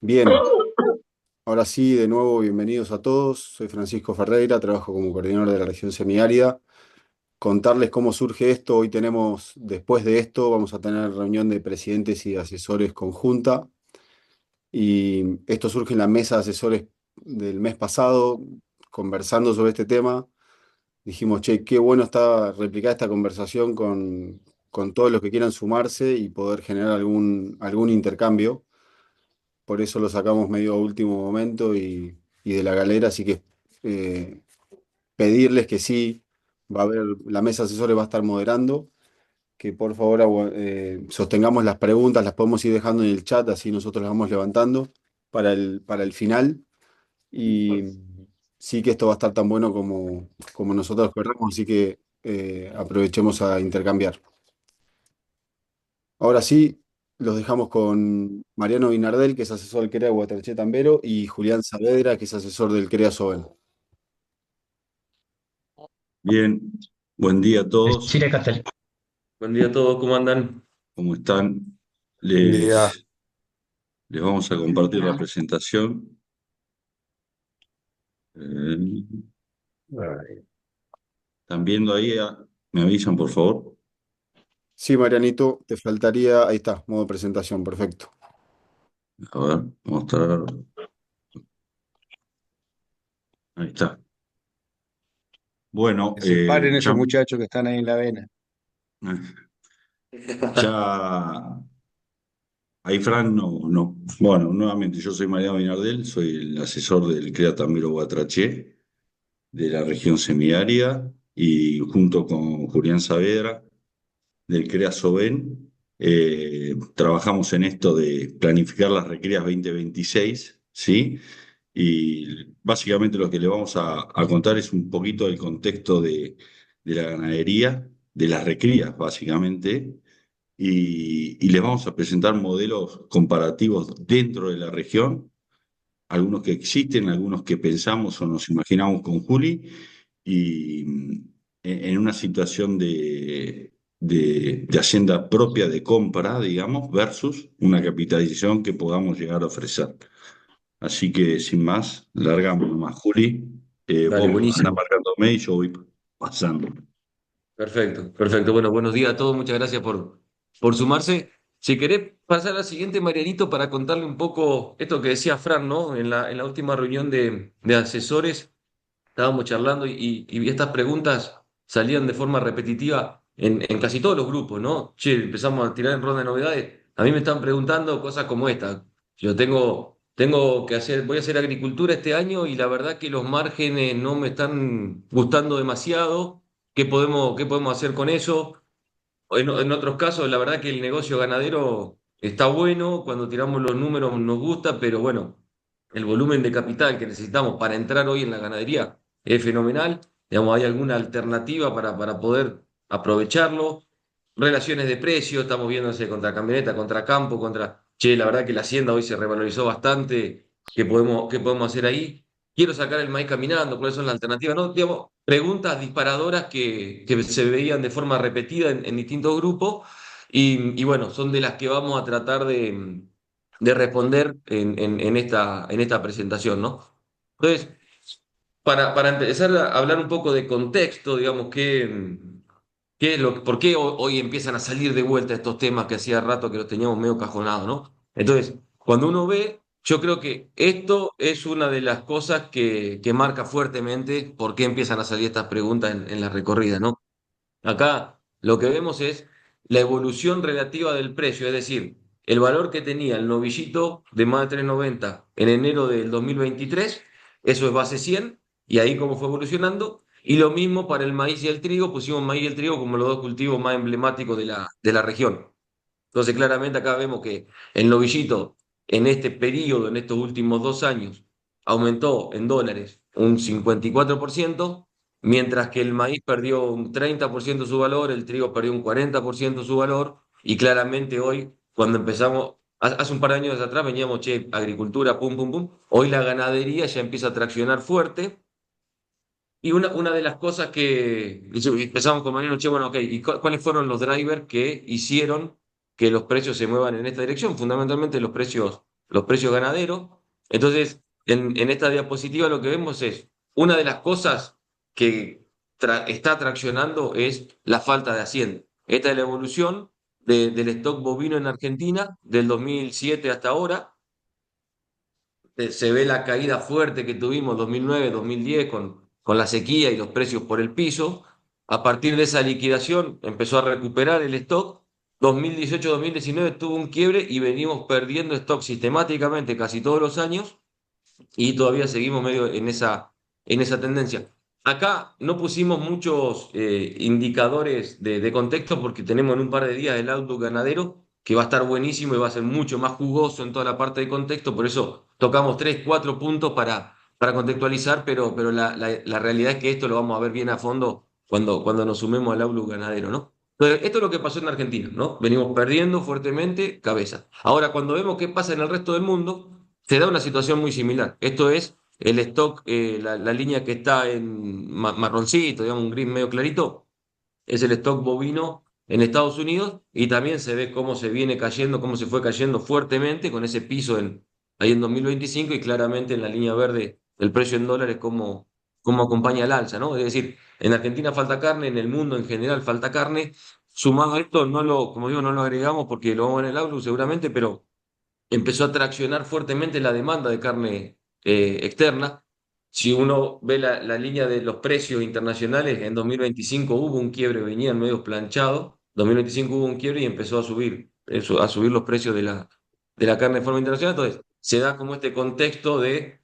Bien, ahora sí, de nuevo, bienvenidos a todos. Soy Francisco Ferreira, trabajo como coordinador de la región semiárida. Contarles cómo surge esto. Hoy tenemos, después de esto, vamos a tener reunión de presidentes y asesores conjunta. Y esto surge en la mesa de asesores del mes pasado, conversando sobre este tema. Dijimos, che, qué bueno está replicar esta conversación con todos los que quieran sumarse y poder generar algún intercambio. Por eso lo sacamos medio a último momento y de la galera, así que eh, pedirles que sí, va a haber, la mesa de asesores va a estar moderando, que por favor sostengamos las preguntas, las podemos ir dejando en el chat, así nosotros las vamos levantando para el final. Y sí que esto va a estar tan bueno como nosotros queremos, así que aprovechemos a intercambiar. Ahora sí, los dejamos con Mariano Vinardel, que es asesor del CREA Guatraché Tambero, y Julián Saavedra, que es asesor del CREA Soben. Bien, buen día a todos. Chile Castelli. Buen día a todos, ¿cómo andan? ¿Cómo están? Buen día. Les vamos a compartir la presentación. Eh, ¿Están viendo ahí? ¿Me avisan, por favor? Sí, Marianito, te faltaría, ahí está, modo presentación, perfecto. A ver, mostrar. Ahí está. Bueno, Que se paren esos muchachos que están ahí en la avena. ya ahí Fran no. Bueno, nuevamente, yo soy Mariano Vinardel, soy el asesor del CREA Tamiro Guatraché de la región semiárida y junto con Julián Saavedra del CREA Soben, trabajamos en esto de planificar las recreas 2026, ¿sí? Y básicamente lo que le vamos a contar es un poquito del contexto de la ganadería, de las recrías, básicamente, y les vamos a presentar modelos comparativos dentro de la región, algunos que existen, algunos que pensamos o nos imaginamos con Juli, y en una situación de hacienda propia de compra, digamos, versus una capitalización que podamos llegar a ofrecer. Así que sin más, largamos nomás. Juli, Dale, vos andás buenísimo. marcándome y yo voy pasando. Perfecto, perfecto. Bueno, buenos días a todos. Muchas gracias por sumarse. Si querés pasar a la siguiente, Marianito, para contarle un poco esto que decía Fran, ¿no? En la última reunión de asesores estábamos charlando y estas preguntas salían de forma repetitiva en casi todos los grupos, ¿no? Che, empezamos a tirar en ronda de novedades. A mí me están preguntando cosas como esta. Yo tengo que hacer, voy a hacer agricultura este año y la verdad que los márgenes no me están gustando demasiado. ¿Qué podemos hacer con eso? En otros casos, la verdad que el negocio ganadero está bueno, cuando tiramos los números nos gusta, pero bueno, el volumen de capital que necesitamos para entrar hoy en la ganadería es fenomenal. Digamos, ¿hay alguna alternativa para poder aprovecharlo? Relaciones de precio, estamos viéndose contra camioneta, contra campo, contra... Che, la verdad que la hacienda hoy se revalorizó bastante. ¿Qué podemos hacer ahí? Quiero sacar el maíz caminando, ¿cuáles son las alternativas? No, digamos, preguntas disparadoras que se veían de forma repetida en distintos grupos y bueno, son de las que vamos a tratar de responder en esta presentación, ¿no? Entonces, para empezar a hablar un poco de contexto, digamos, ¿por qué hoy empiezan a salir de vuelta estos temas que hacía rato que los teníamos medio cajonados, ¿no? Entonces, cuando uno ve, yo creo que esto es una de las cosas que marca fuertemente por qué empiezan a salir estas preguntas en la recorrida, ¿no? Acá lo que vemos es la evolución relativa del precio, es decir, el valor que tenía el novillito de más de 3,90 en enero del 2023, eso es base 100, y ahí cómo fue evolucionando. Y lo mismo para el maíz y el trigo, pusimos maíz y el trigo como los dos cultivos más emblemáticos de la región. Entonces, claramente acá vemos que el novillito en este periodo, en estos últimos 2 años, aumentó en dólares un 54%, mientras que el maíz perdió un 30% su valor, el trigo perdió un 40% su valor, y claramente hoy, cuando empezamos, hace un par de años atrás veníamos, che, agricultura, pum, pum, pum, hoy la ganadería ya empieza a traccionar fuerte, y una de las cosas que empezamos con Mariano, che, bueno, ok, ¿y cuáles fueron los drivers que hicieron que los precios se muevan en esta dirección? Fundamentalmente los precios los precios ganaderos. Entonces, en esta diapositiva lo que vemos es una de las cosas que está traccionando es la falta de hacienda. Esta es la evolución del stock bovino en Argentina del 2007 hasta ahora. Se ve la caída fuerte que tuvimos 2009, 2010 con la sequía y los precios por el piso. A partir de esa liquidación empezó a recuperar el stock. 2018-2019 tuvo un quiebre y venimos perdiendo stock sistemáticamente casi todos los años y todavía seguimos medio en esa tendencia. Acá no pusimos muchos indicadores de contexto porque tenemos en un par de días el outlook ganadero que va a estar buenísimo y va a ser mucho más jugoso en toda la parte de contexto, por eso tocamos 3, 4 puntos para contextualizar, pero la realidad es que esto lo vamos a ver bien a fondo cuando nos sumemos al outlook ganadero, ¿no? Entonces, esto es lo que pasó en Argentina, ¿no? Venimos perdiendo fuertemente cabeza. Ahora, cuando vemos qué pasa en el resto del mundo, se da una situación muy similar. Esto es el stock, la línea que está en marroncito, digamos, un gris medio clarito, es el stock bovino en Estados Unidos y también se ve cómo se viene cayendo, cómo se fue cayendo fuertemente con ese piso ahí en 2025 y claramente en la línea verde el precio en dólares cómo acompaña el alza, ¿no? Es decir, en Argentina falta carne, en el mundo en general falta carne. Sumado a esto, como digo, no lo agregamos porque lo vamos en el Outlook seguramente, pero empezó a traccionar fuertemente la demanda de carne externa. Si uno ve la línea de los precios internacionales, en 2025 hubo un quiebre, venían medio planchados, 2025 hubo un quiebre y empezó a subir los precios de la carne de forma internacional. Entonces, se da como este contexto de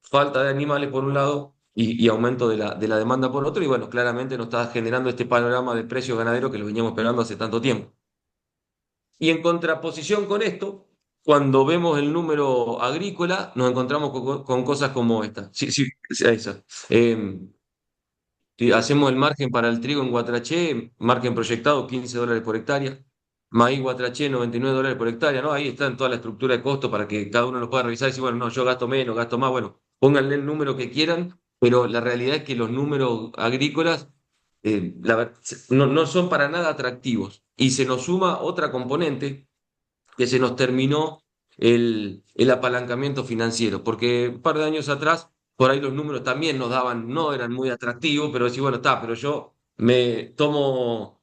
falta de animales por un lado y aumento de la demanda por otro, y bueno, claramente nos está generando este panorama de precios ganaderos que lo veníamos esperando hace tanto tiempo. Y en contraposición con esto, cuando vemos el número agrícola, nos encontramos con cosas como esta. Sí, sí, sí, esa. Si hacemos el margen para el trigo en Guatraché, margen proyectado $15 por hectárea. Maíz Guatraché, $99 por hectárea, ¿no? Ahí está en toda la estructura de costo para que cada uno lo pueda revisar y decir, bueno, no, yo gasto menos, gasto más. Bueno, pónganle el número que quieran, pero la realidad es que los números agrícolas no son para nada atractivos. Y se nos suma otra componente que se nos terminó el apalancamiento financiero, porque un par de años atrás, por ahí los números también nos daban, no eran muy atractivos, pero decía, bueno, está, pero yo me tomo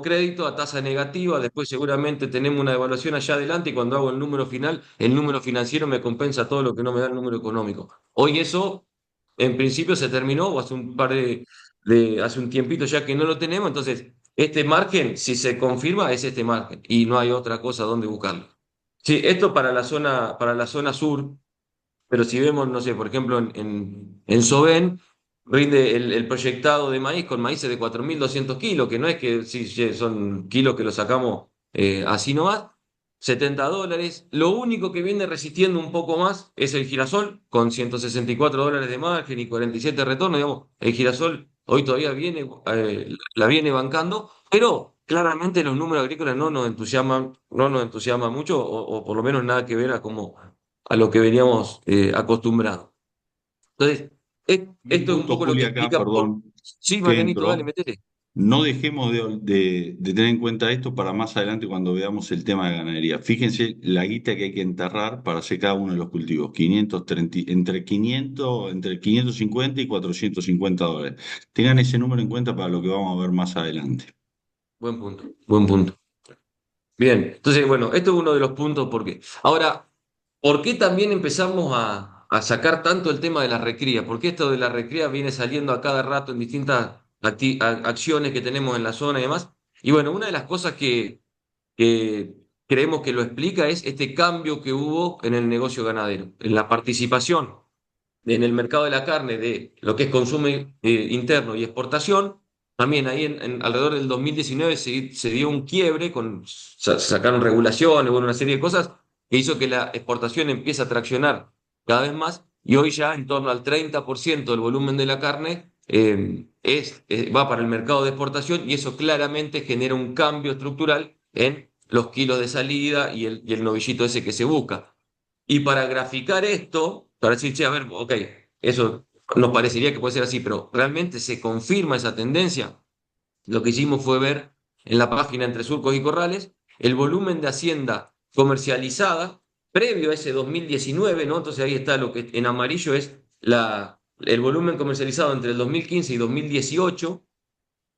crédito a tasa negativa, después seguramente tenemos una evaluación allá adelante y cuando hago el número final, el número financiero me compensa todo lo que no me da el número económico. Hoy eso, en principio, se terminó, o hace un tiempito ya que no lo tenemos, entonces este margen, si se confirma, es este margen y no hay otra cosa donde buscarlo. Sí, esto para la zona sur, pero si vemos, no sé, por ejemplo, en Sovén, rinde el proyectado de maíz con maíces de 4.200 kilos, que no es que sí, son kilos que lo sacamos así nomás, $70. Lo único que viene resistiendo un poco más es el girasol, con $164 de margen y 47 de retorno. Digamos, el girasol hoy todavía la viene bancando, pero claramente los números agrícolas no nos entusiasman mucho, o por lo menos nada que ver a lo que veníamos acostumbrados. Entonces, Un esto es un punto, poco lo que Juli, acá, explica por... perdón, Sí, que Marianito, dale, entro. metete. No dejemos de tener en cuenta esto para más adelante cuando veamos el tema de ganadería. Fíjense la guita que hay que enterrar para hacer cada uno de los cultivos. 530, entre 550 y $450. Tengan ese número en cuenta para lo que vamos a ver más adelante. Buen punto, buen punto. Bien, entonces, bueno, esto es uno de los puntos porque... Ahora, ¿por qué también empezamos a sacar tanto el tema de la recría? Porque esto de la recría viene saliendo a cada rato en distintas acciones que tenemos en la zona y demás. Y bueno, una de las cosas que creemos que lo explica es este cambio que hubo en el negocio ganadero, en la participación en el mercado de la carne de lo que es consumo interno y exportación. También ahí alrededor del 2019 se dio un quiebre, sacaron regulaciones, bueno, una serie de cosas que hizo que la exportación empiece a traccionar cada vez más y hoy ya en torno al 30% del volumen de la carne va para el mercado de exportación y eso claramente genera un cambio estructural en los kilos de salida y el novillito ese que se busca. Y para graficar esto, para decir, che, a ver, ok, eso nos parecería que puede ser así, pero realmente se confirma esa tendencia. Lo que hicimos fue ver en la página Entre Surcos y Corrales el volumen de hacienda comercializada previo a ese 2019, ¿no? Entonces ahí está lo que en amarillo es el volumen comercializado entre el 2015 y 2018,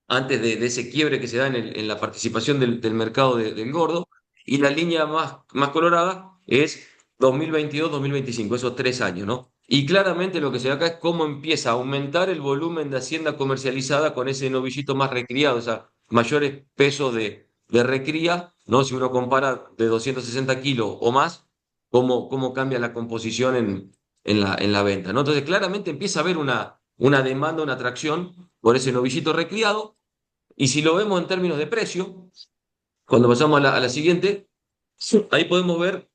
antes de ese quiebre que se da en la participación del mercado del gordo, y la línea más colorada es 2022-2025, esos 3 años, ¿no? Y claramente lo que se ve acá es cómo empieza a aumentar el volumen de hacienda comercializada con ese novillito más recriado, o sea, mayores pesos de recría, ¿no? Si uno compara de 260 kilos o más, cómo cambia la composición en la venta, ¿no? Entonces, claramente empieza a haber una demanda, una atracción por ese novillito recriado, y si lo vemos en términos de precio, cuando pasamos a la siguiente, ahí podemos ver,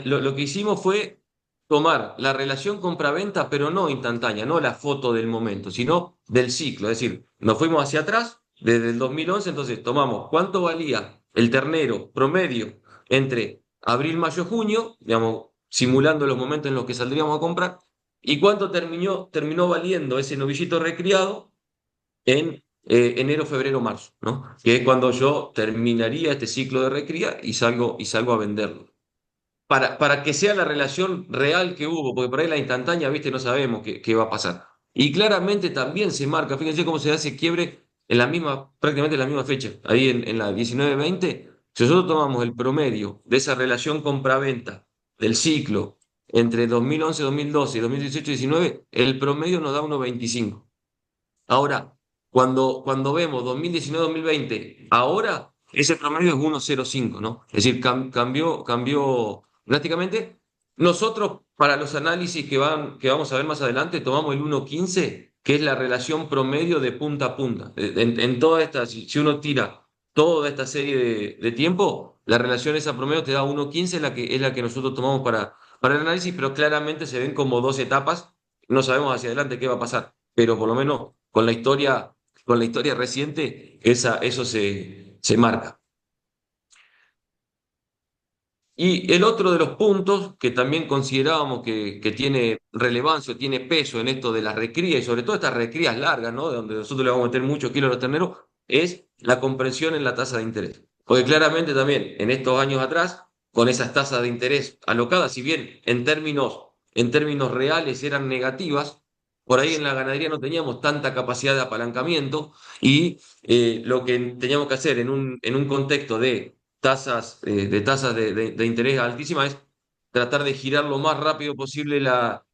lo que hicimos fue tomar la relación compra-venta, pero no instantánea, no la foto del momento, sino del ciclo. Es decir, nos fuimos hacia atrás desde el 2011, entonces tomamos cuánto valía el ternero promedio entre abril, mayo, junio, digamos, simulando los momentos en los que saldríamos a comprar, y cuánto terminó valiendo ese novillito recriado en enero, febrero, marzo, ¿no? Que es cuando yo terminaría este ciclo de recría y salgo a venderlo. Para que sea la relación real que hubo, porque por ahí la instantánea, viste, no sabemos qué va a pasar. Y claramente también se marca, fíjense cómo se hace quiebre prácticamente en la misma fecha, ahí en la 19-20, si nosotros tomamos el promedio de esa relación compra-venta del ciclo entre 2011, 2012 y 2018-19, el promedio nos da 1,25. Ahora, cuando vemos 2019-2020, ahora ese promedio es 1,05, ¿no? Es decir, cambió drásticamente. Nosotros, para los análisis que vamos a ver más adelante, tomamos el 1,15, que es la relación promedio de punta a punta. En toda esta, si uno tira toda esta serie de tiempo, la relación esa promedio te da 1,15, es la que nosotros tomamos para el análisis, pero claramente se ven como dos etapas. No sabemos hacia adelante qué va a pasar, pero por lo menos con la historia reciente, eso se marca. Y el otro de los puntos que también considerábamos que tiene relevancia, tiene peso en esto de la recría, y sobre todo estas recrías largas, ¿no? De donde nosotros le vamos a meter muchos kilos a los terneros, es la comprensión en la tasa de interés. Porque claramente también en estos años atrás, con esas tasas de interés alocadas, si bien en términos reales eran negativas, por ahí en la ganadería no teníamos tanta capacidad de apalancamiento, y lo que teníamos que hacer en un contexto de tasas de interés altísimas es tratar de girar lo más rápido posible la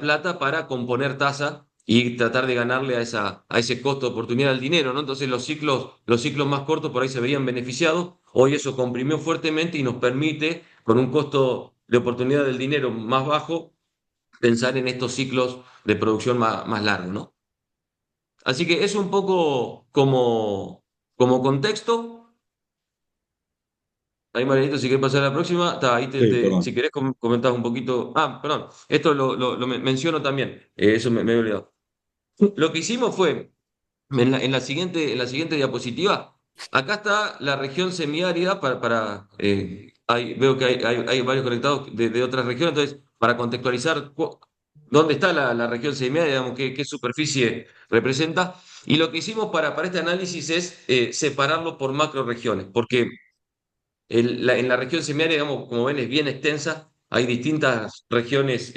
plata para componer tasa y tratar de ganarle a ese costo de oportunidad al dinero, ¿no? Entonces los ciclos más cortos por ahí se veían beneficiados. Hoy eso comprimió fuertemente y nos permite, con un costo de oportunidad del dinero más bajo, pensar en estos ciclos de producción más largos, ¿no? Así que es un poco como contexto. Ahí, Marianito, si querés pasar a la próxima, ahí Sí, si perdón. querés comentar un poquito. Ah, perdón, esto lo menciono también, eso me he olvidado. Lo que hicimos fue, en la siguiente diapositiva, acá está la región semiárida veo que hay varios conectados de otras regiones, entonces, para contextualizar dónde está la región semiárida, digamos, qué superficie representa. Y lo que hicimos para este análisis es separarlo por macroregiones, porque en la región semiárida, digamos, como ven, es bien extensa. Hay distintas regiones,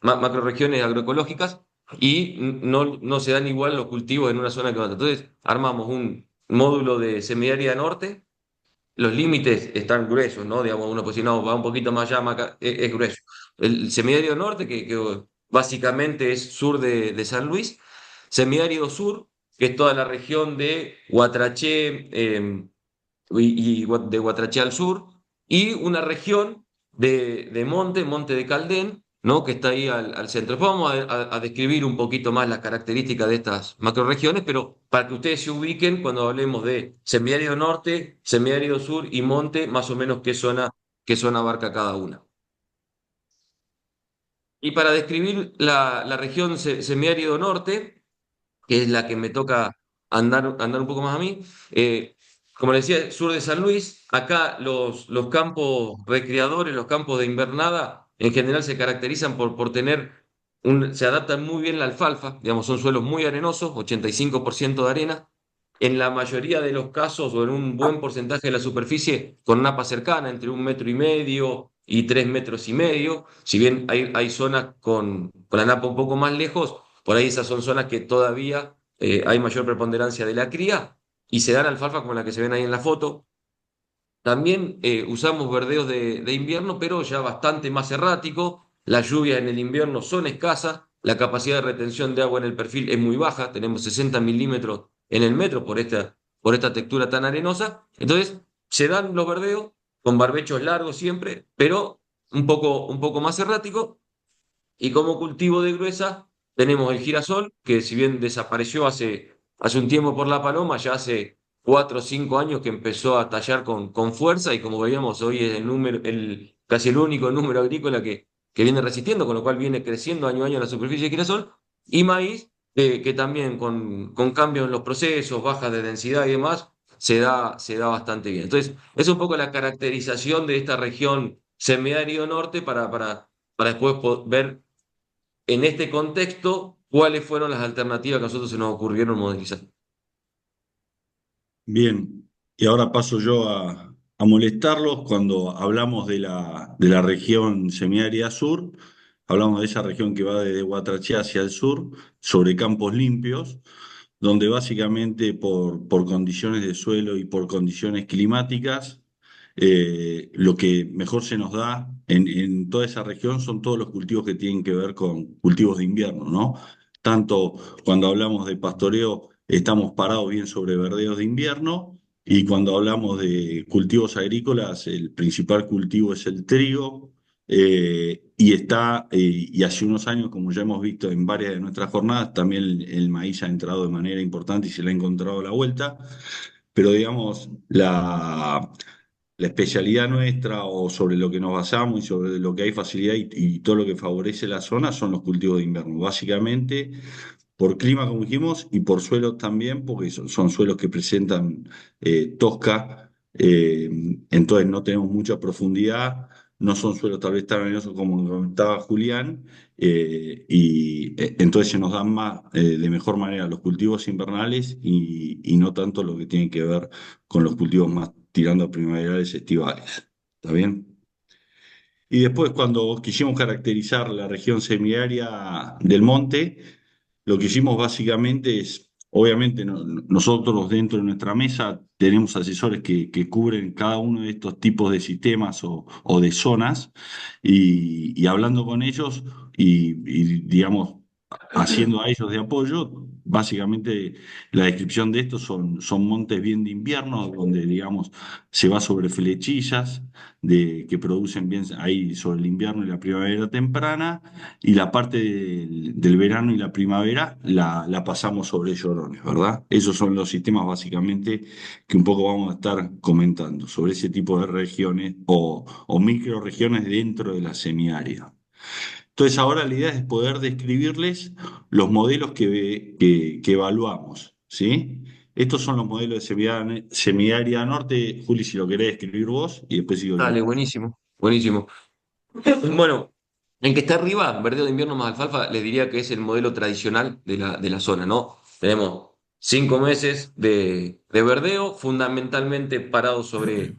macroregiones agroecológicas, y no se dan igual los cultivos en una zona que en otra. Entonces, armamos un módulo de semiárida norte. Los límites están gruesos, ¿no? Digamos, uno pues si no, va un poquito más allá, más acá, es grueso. El semiárido norte, que básicamente es sur de San Luis. Semiárido sur, que es toda la región de Guatraché, de Guatraché al sur, y una región de Monte de Caldén, ¿no? Que está ahí al centro. Después vamos a describir un poquito más las características de estas macroregiones, pero para que ustedes se ubiquen cuando hablemos de semiárido norte, semiárido sur y monte, más o menos qué zona abarca cada una. Y para describir la región semiárido norte, que es la que me toca andar un poco más a mí. Como les decía, sur de San Luis, acá los campos recreadores, los campos de invernada, en general se caracterizan por se adaptan muy bien la alfalfa, digamos, son suelos muy arenosos, 85% de arena, en la mayoría de los casos o en un buen porcentaje de la superficie con napa cercana, entre 1,5 metros y 3,5 metros. Si bien hay zonas con la napa un poco más lejos, por ahí esas son zonas que todavía hay mayor preponderancia de la cría y se dan alfalfa como la que se ven ahí en la foto. También usamos verdeos de invierno, pero ya bastante más errático. Las lluvias en el invierno son escasas, la capacidad de retención de agua en el perfil es muy baja, tenemos 60 milímetros en el metro por esta textura tan arenosa. Entonces, se dan los verdeos con barbechos largos siempre, pero un poco más errático. Y como cultivo de gruesa tenemos el girasol, que si bien desapareció hace un tiempo por la paloma, ya hace 4 o 5 años que empezó a tallar con fuerza y como veíamos hoy es casi el único número agrícola que viene resistiendo, con lo cual viene creciendo año a año la superficie de girasol. Y maíz, que también con cambios en los procesos, bajas de densidad y demás, se da bastante bien. Entonces, es un poco la caracterización de esta región semiárido norte para después ver en este contexto, ¿cuáles fueron las alternativas que a nosotros se nos ocurrieron modelizar? Bien, y ahora paso yo a molestarlos cuando hablamos de la región semiárida sur, hablamos de esa región que va desde Guatraché hacia el sur, sobre campos limpios, donde básicamente por condiciones de suelo y por condiciones climáticas, lo que mejor se nos da en toda esa región son todos los cultivos que tienen que ver con cultivos de invierno, ¿no? Tanto cuando hablamos de pastoreo, estamos parados bien sobre verdeos de invierno, y cuando hablamos de cultivos agrícolas, el principal cultivo es el trigo, y hace unos años, como ya hemos visto en varias de nuestras jornadas, también el maíz ha entrado de manera importante y se le ha encontrado la vuelta, pero digamos, la especialidad nuestra o sobre lo que nos basamos y sobre lo que hay facilidad y todo lo que favorece la zona son los cultivos de invierno. Básicamente por clima, como dijimos, y por suelos también, porque son suelos que presentan tosca, entonces no tenemos mucha profundidad, no son suelos tal vez tan arenosos como comentaba Julián, y entonces se nos dan más, de mejor manera los cultivos invernales y no tanto lo que tiene que ver con los cultivos más tirando a primaverales, estivales. ¿Está bien? Y después, cuando quisimos caracterizar la región semiárida del monte, lo que hicimos básicamente es, obviamente, nosotros dentro de nuestra mesa tenemos asesores que cubren cada uno de estos tipos de sistemas o de zonas, y hablando con ellos y, digamos, haciendo a ellos de apoyo, básicamente la descripción de estos son montes bien de invierno, donde, digamos, se va sobre flechillas que producen bien ahí sobre el invierno y la primavera temprana, y la parte del verano y la primavera la pasamos sobre llorones, ¿verdad? Esos son los sistemas básicamente que un poco vamos a estar comentando sobre ese tipo de regiones o microregiones dentro de la semiárida. Entonces ahora la idea es poder describirles los modelos que evaluamos, ¿sí? Estos son los modelos de semiárida norte. Juli, si lo querés escribir vos, y después sigo yo. Dale, buenísimo, buenísimo. Bueno, el que está arriba, verdeo de invierno más alfalfa, les diría que es el modelo tradicional de la zona, ¿no? Tenemos 5 meses de verdeo, fundamentalmente parado sobre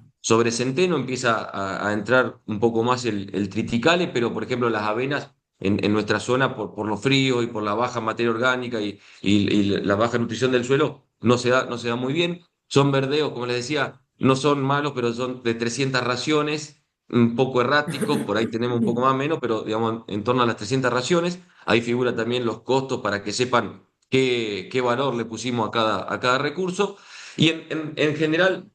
centeno, empieza a entrar un poco más el triticale, pero por ejemplo las avenas en nuestra zona, por lo frío y por la baja materia orgánica y la baja nutrición del suelo, no se da muy bien. Son verdeos, como les decía, no son malos, pero son de 300 raciones un poco erráticos, por ahí tenemos un poco más menos, pero digamos en torno a las 300 raciones. Ahí figura también los costos para que sepan qué valor le pusimos a cada recurso. Y en general,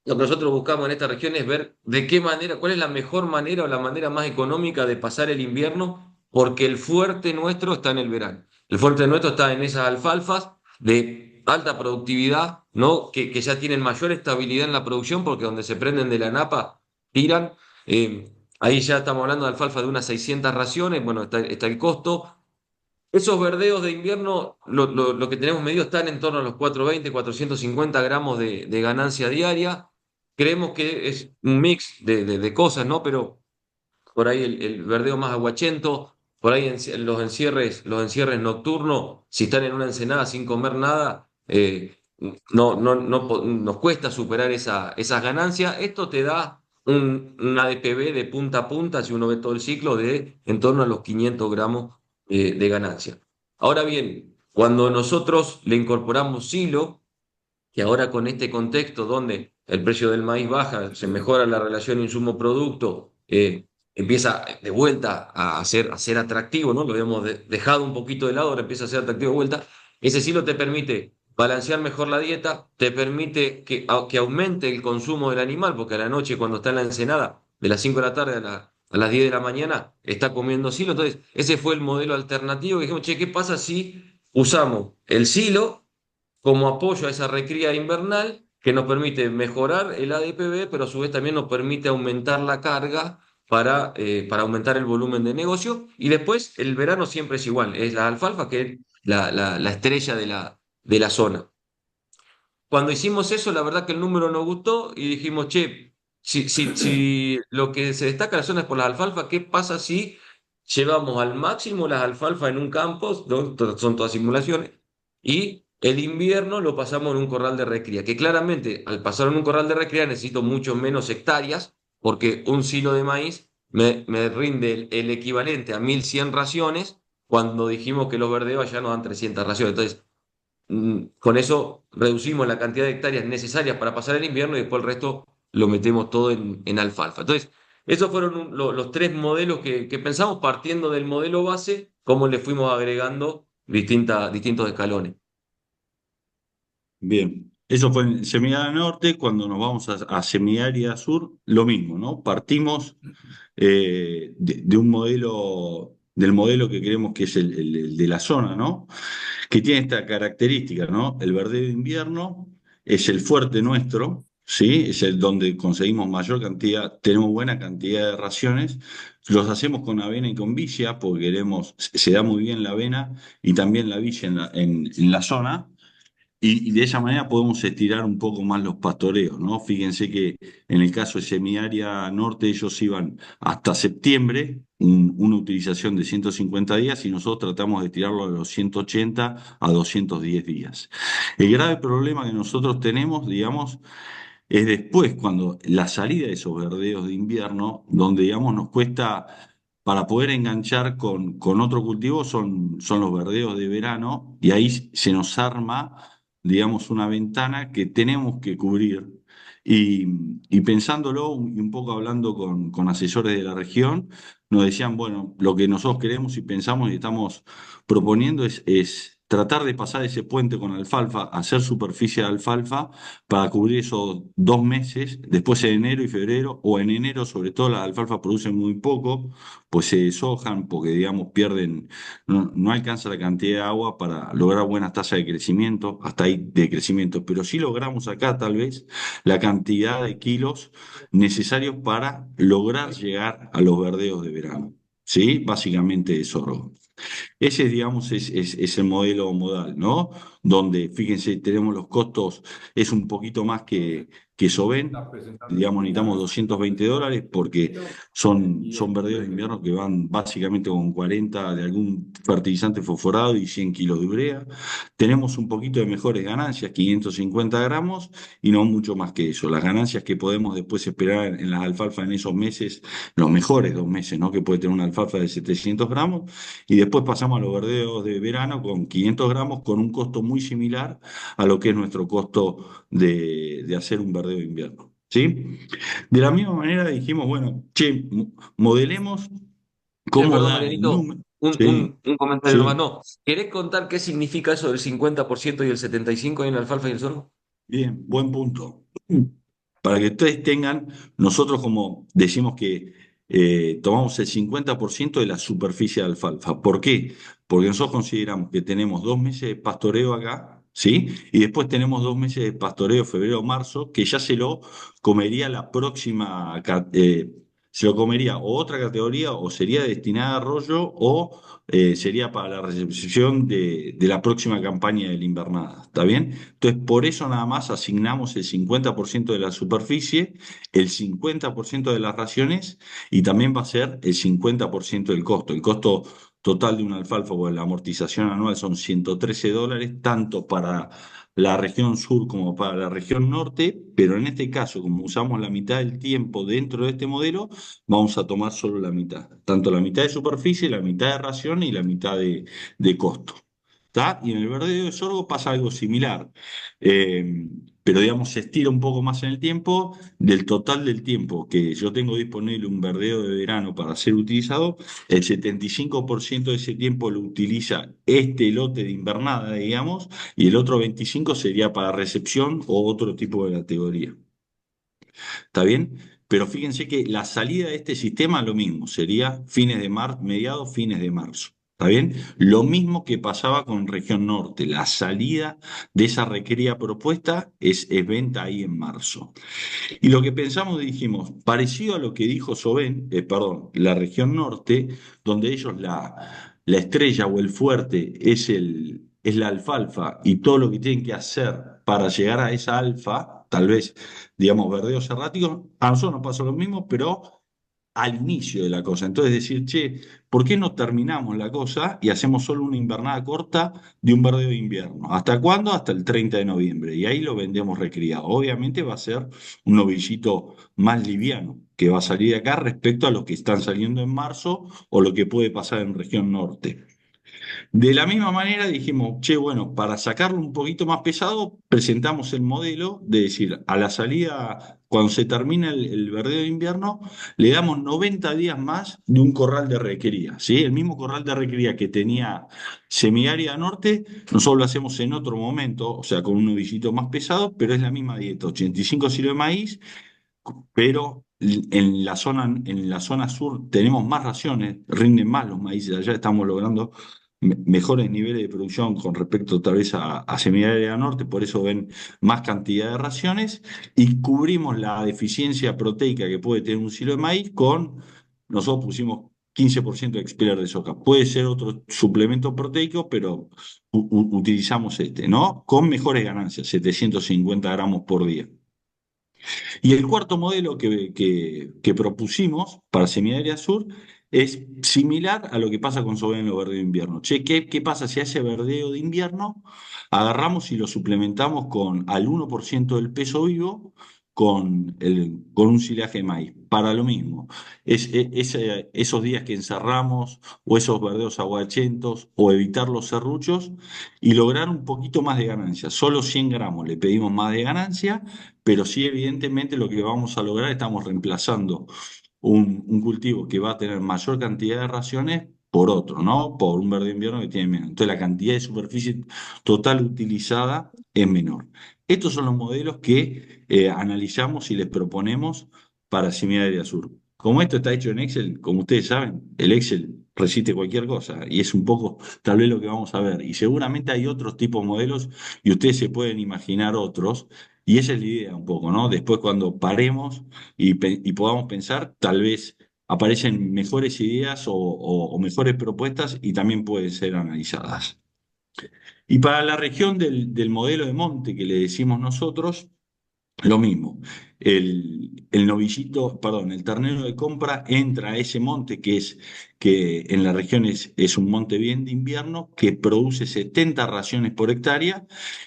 lo que nosotros buscamos en esta región es ver de qué manera, cuál es la mejor manera o la manera más económica de pasar el invierno, porque el fuerte nuestro está en el verano. El fuerte nuestro está en esas alfalfas de alta productividad, ¿no? Que ya tienen mayor estabilidad en la producción, porque donde se prenden de la napa, tiran. Ahí ya estamos hablando de alfalfa de unas 600 raciones, bueno, está el costo. Esos verdeos de invierno, lo que tenemos medido están en torno a los 420, 450 gramos de ganancia diaria. Creemos que es un mix de cosas, ¿no? Pero por ahí el verdeo más aguachento, por ahí los encierres nocturnos, si están en una ensenada sin comer nada, nos cuesta superar esas ganancias. Esto te da un ADPV de punta a punta, si uno ve todo el ciclo, de en torno a los 500 gramos de ganancia. Ahora bien, cuando nosotros le incorporamos silo, que ahora con este contexto donde el precio del maíz baja, se mejora la relación insumo-producto, empieza de vuelta a ser atractivo, ¿no? Lo habíamos dejado un poquito de lado, ahora empieza a ser atractivo de vuelta. Ese silo te permite balancear mejor la dieta, te permite que aumente el consumo del animal, porque a la noche cuando está en la ensenada, de las 5 de la tarde a las 10 de la mañana, está comiendo silo. Entonces, ese fue el modelo alternativo. Que dijimos, che, ¿qué pasa si usamos el silo como apoyo a esa recría invernal que nos permite mejorar el ADPV, pero a su vez también nos permite aumentar la carga para aumentar el volumen de negocio? Y después el verano siempre es igual, es la alfalfa que es la estrella de la zona. Cuando hicimos eso, la verdad que el número nos gustó y dijimos, che, si lo que se destaca en la zona es por las alfalfas, ¿qué pasa si llevamos al máximo las alfalfas en un campo? ¿No? Son todas simulaciones. Y el invierno lo pasamos en un corral de recría, que claramente al pasar en un corral de recría necesito mucho menos hectáreas, porque un silo de maíz me rinde el equivalente a 1.100 raciones, cuando dijimos que los verdeos ya nos dan 300 raciones. Entonces, con eso reducimos la cantidad de hectáreas necesarias para pasar el invierno y después el resto lo metemos todo en alfalfa. Entonces, esos fueron los tres modelos que pensamos, partiendo del modelo base, cómo le fuimos agregando distintos escalones. Bien, eso fue en Semiárea Norte. Cuando nos vamos a Semiárea Sur, lo mismo, ¿no? Partimos de un modelo, del modelo que creemos que es el de la zona, ¿no? Que tiene esta característica, ¿no? El verdeo de invierno es el fuerte nuestro, ¿sí? Es el donde conseguimos mayor cantidad, tenemos buena cantidad de raciones. Los hacemos con avena y con villa, porque queremos, se da muy bien la avena y también la villa en la zona. Y de esa manera podemos estirar un poco más los pastoreos, ¿no? Fíjense que en el caso de Semiárea Norte ellos iban hasta septiembre, una utilización de 150 días, y nosotros tratamos de tirarlo de los 180 a 210 días. El grave problema que nosotros tenemos, digamos, es después, cuando la salida de esos verdeos de invierno, donde, digamos, nos cuesta para poder enganchar con otro cultivo, son los verdeos de verano, y ahí se nos arma, digamos, una ventana que tenemos que cubrir. Y, y pensándolo, y un poco hablando con asesores de la región, nos decían, bueno, lo que nosotros queremos y pensamos y estamos proponiendo es tratar de pasar ese puente con alfalfa, hacer superficie de alfalfa para cubrir esos 2 meses, después en enero y febrero, o en enero sobre todo las alfalfas producen muy poco, pues se deshojan porque, digamos, pierden, no alcanza la cantidad de agua para lograr buenas tasas de crecimiento, hasta ahí de crecimiento, pero sí logramos acá tal vez la cantidad de kilos necesarios para lograr llegar a los verdeos de verano. ¿Sí? Básicamente eso. Ese, digamos, es el modelo modal, ¿no? Donde, fíjense, tenemos los costos, es un poquito más que Soven, digamos, necesitamos $220 porque son verdeos de invierno que van básicamente con 40 de algún fertilizante fosforado y 100 kilos de urea. Tenemos un poquito de mejores ganancias, 550 gramos, y no mucho más que eso. Las ganancias que podemos después esperar en las alfalfas en esos meses, los mejores 2 meses, ¿no? Que puede tener una alfalfa de 700 gramos, y después pasamos a los verdeos de verano con 500 gramos, con un costo muy similar a lo que es nuestro costo de hacer un verdeo de invierno. ¿Sí? De la misma manera dijimos, bueno, che, modelemos cómo Perdón, dar en Marianito, número. Sí, un comentario nomás. sí, No, ¿querés contar qué significa eso del 50% y el 75% en la alfalfa y el sorgo? bien, buen punto. Para que ustedes tengan, nosotros como decimos que tomamos el 50% de la superficie de alfalfa. ¿Por qué? Porque nosotros consideramos que tenemos 2 meses de pastoreo acá, ¿sí? Y después tenemos 2 meses de pastoreo, febrero, marzo, que ya se lo comería la próxima, se lo comería o otra categoría, o sería destinada a arroyo, o sería para la recepción de la próxima campaña de la invernada. ¿Está bien? Entonces, por eso nada más asignamos el 50% de la superficie, el 50% de las raciones, y también va a ser el 50% del costo. El costo total de una alfalfa o la amortización anual son $113, tanto la región sur como para la región norte, pero en este caso, como usamos la mitad del tiempo dentro de este modelo, vamos a tomar solo la mitad, tanto la mitad de superficie, la mitad de ración y la mitad de costo. ¿Tá? Y en el verdeo de sorgo pasa algo similar, eh, pero digamos se estira un poco más en el tiempo. Del total del tiempo que yo tengo disponible un verdeo de verano para ser utilizado, el 75% de ese tiempo lo utiliza este lote de invernada, digamos, y el otro 25% sería para recepción o otro tipo de categoría. ¿Está bien? Pero fíjense que la salida de este sistema lo mismo, sería fines de marzo, mediados, fines de marzo. ¿Está bien? Lo mismo que pasaba con región norte. La salida de esa requerida propuesta es venta ahí en marzo. Y lo que pensamos, dijimos, parecido a lo que dijo Soben, perdón, la región norte, donde ellos la estrella o el fuerte es la alfalfa y todo lo que tienen que hacer para llegar a esa alfa, tal vez, digamos, verdeos erráticos, a nosotros nos pasa lo mismo, pero al inicio de la cosa. Entonces decir, che, ¿por qué no terminamos la cosa y hacemos solo una invernada corta de un verdeo de invierno? ¿Hasta cuándo? Hasta el 30 de noviembre. Y ahí lo vendemos recriado. Obviamente va a ser un novillito más liviano que va a salir de acá respecto a los que están saliendo en marzo o lo que puede pasar en región norte. De la misma manera dijimos, che, bueno, para sacarlo un poquito más pesado, presentamos el modelo de decir, a la salida, cuando se termina el verdeo de invierno, le damos 90 días más de un corral de requería, ¿sí? El mismo corral de requería que tenía semiárida norte, nosotros lo hacemos en otro momento, o sea, con un novillito más pesado, pero es la misma dieta, 85 kilos de maíz, pero en la zona sur tenemos más raciones, rinden más los maíces, allá estamos logrando mejores niveles de producción con respecto tal vez a Semiárea Norte, por eso ven más cantidad de raciones y cubrimos la deficiencia proteica que puede tener un silo de maíz con, nosotros pusimos 15% de expeller de soja. Puede ser otro suplemento proteico, pero utilizamos este, ¿no? Con mejores ganancias, 750 gramos por día. Y el cuarto modelo que propusimos para Semiárea Sur es similar a lo que pasa con Soberanía en los verdeos de invierno. Che, ¿qué pasa si a ese verdeo de invierno agarramos y lo suplementamos con al 1% del peso vivo con un silaje de maíz? Para lo mismo, esos días que encerramos o esos verdeos aguachentos o evitar los serruchos y lograr un poquito más de ganancia. Solo 100 gramos le pedimos más de ganancia, pero sí, evidentemente, lo que vamos a lograr, estamos reemplazando un cultivo que va a tener mayor cantidad de raciones por otro, ¿no? Por un verde invierno que tiene menos. Entonces, la cantidad de superficie total utilizada es menor. Estos son los modelos que analizamos y les proponemos para Semiárea Sur. Como esto está hecho en Excel, como ustedes saben, el Excel resiste cualquier cosa y es un poco tal vez lo que vamos a ver. Y seguramente hay otros tipos de modelos y ustedes se pueden imaginar otros. Y esa es la idea un poco, ¿no? Después cuando paremos y podamos pensar, tal vez aparecen mejores ideas o mejores propuestas y también pueden ser analizadas. Y para la región del modelo de monte que le decimos nosotros, lo mismo. El novillito, perdón, el ternero de compra entra a ese monte que en la región es un monte bien de invierno que produce 70 raciones por hectárea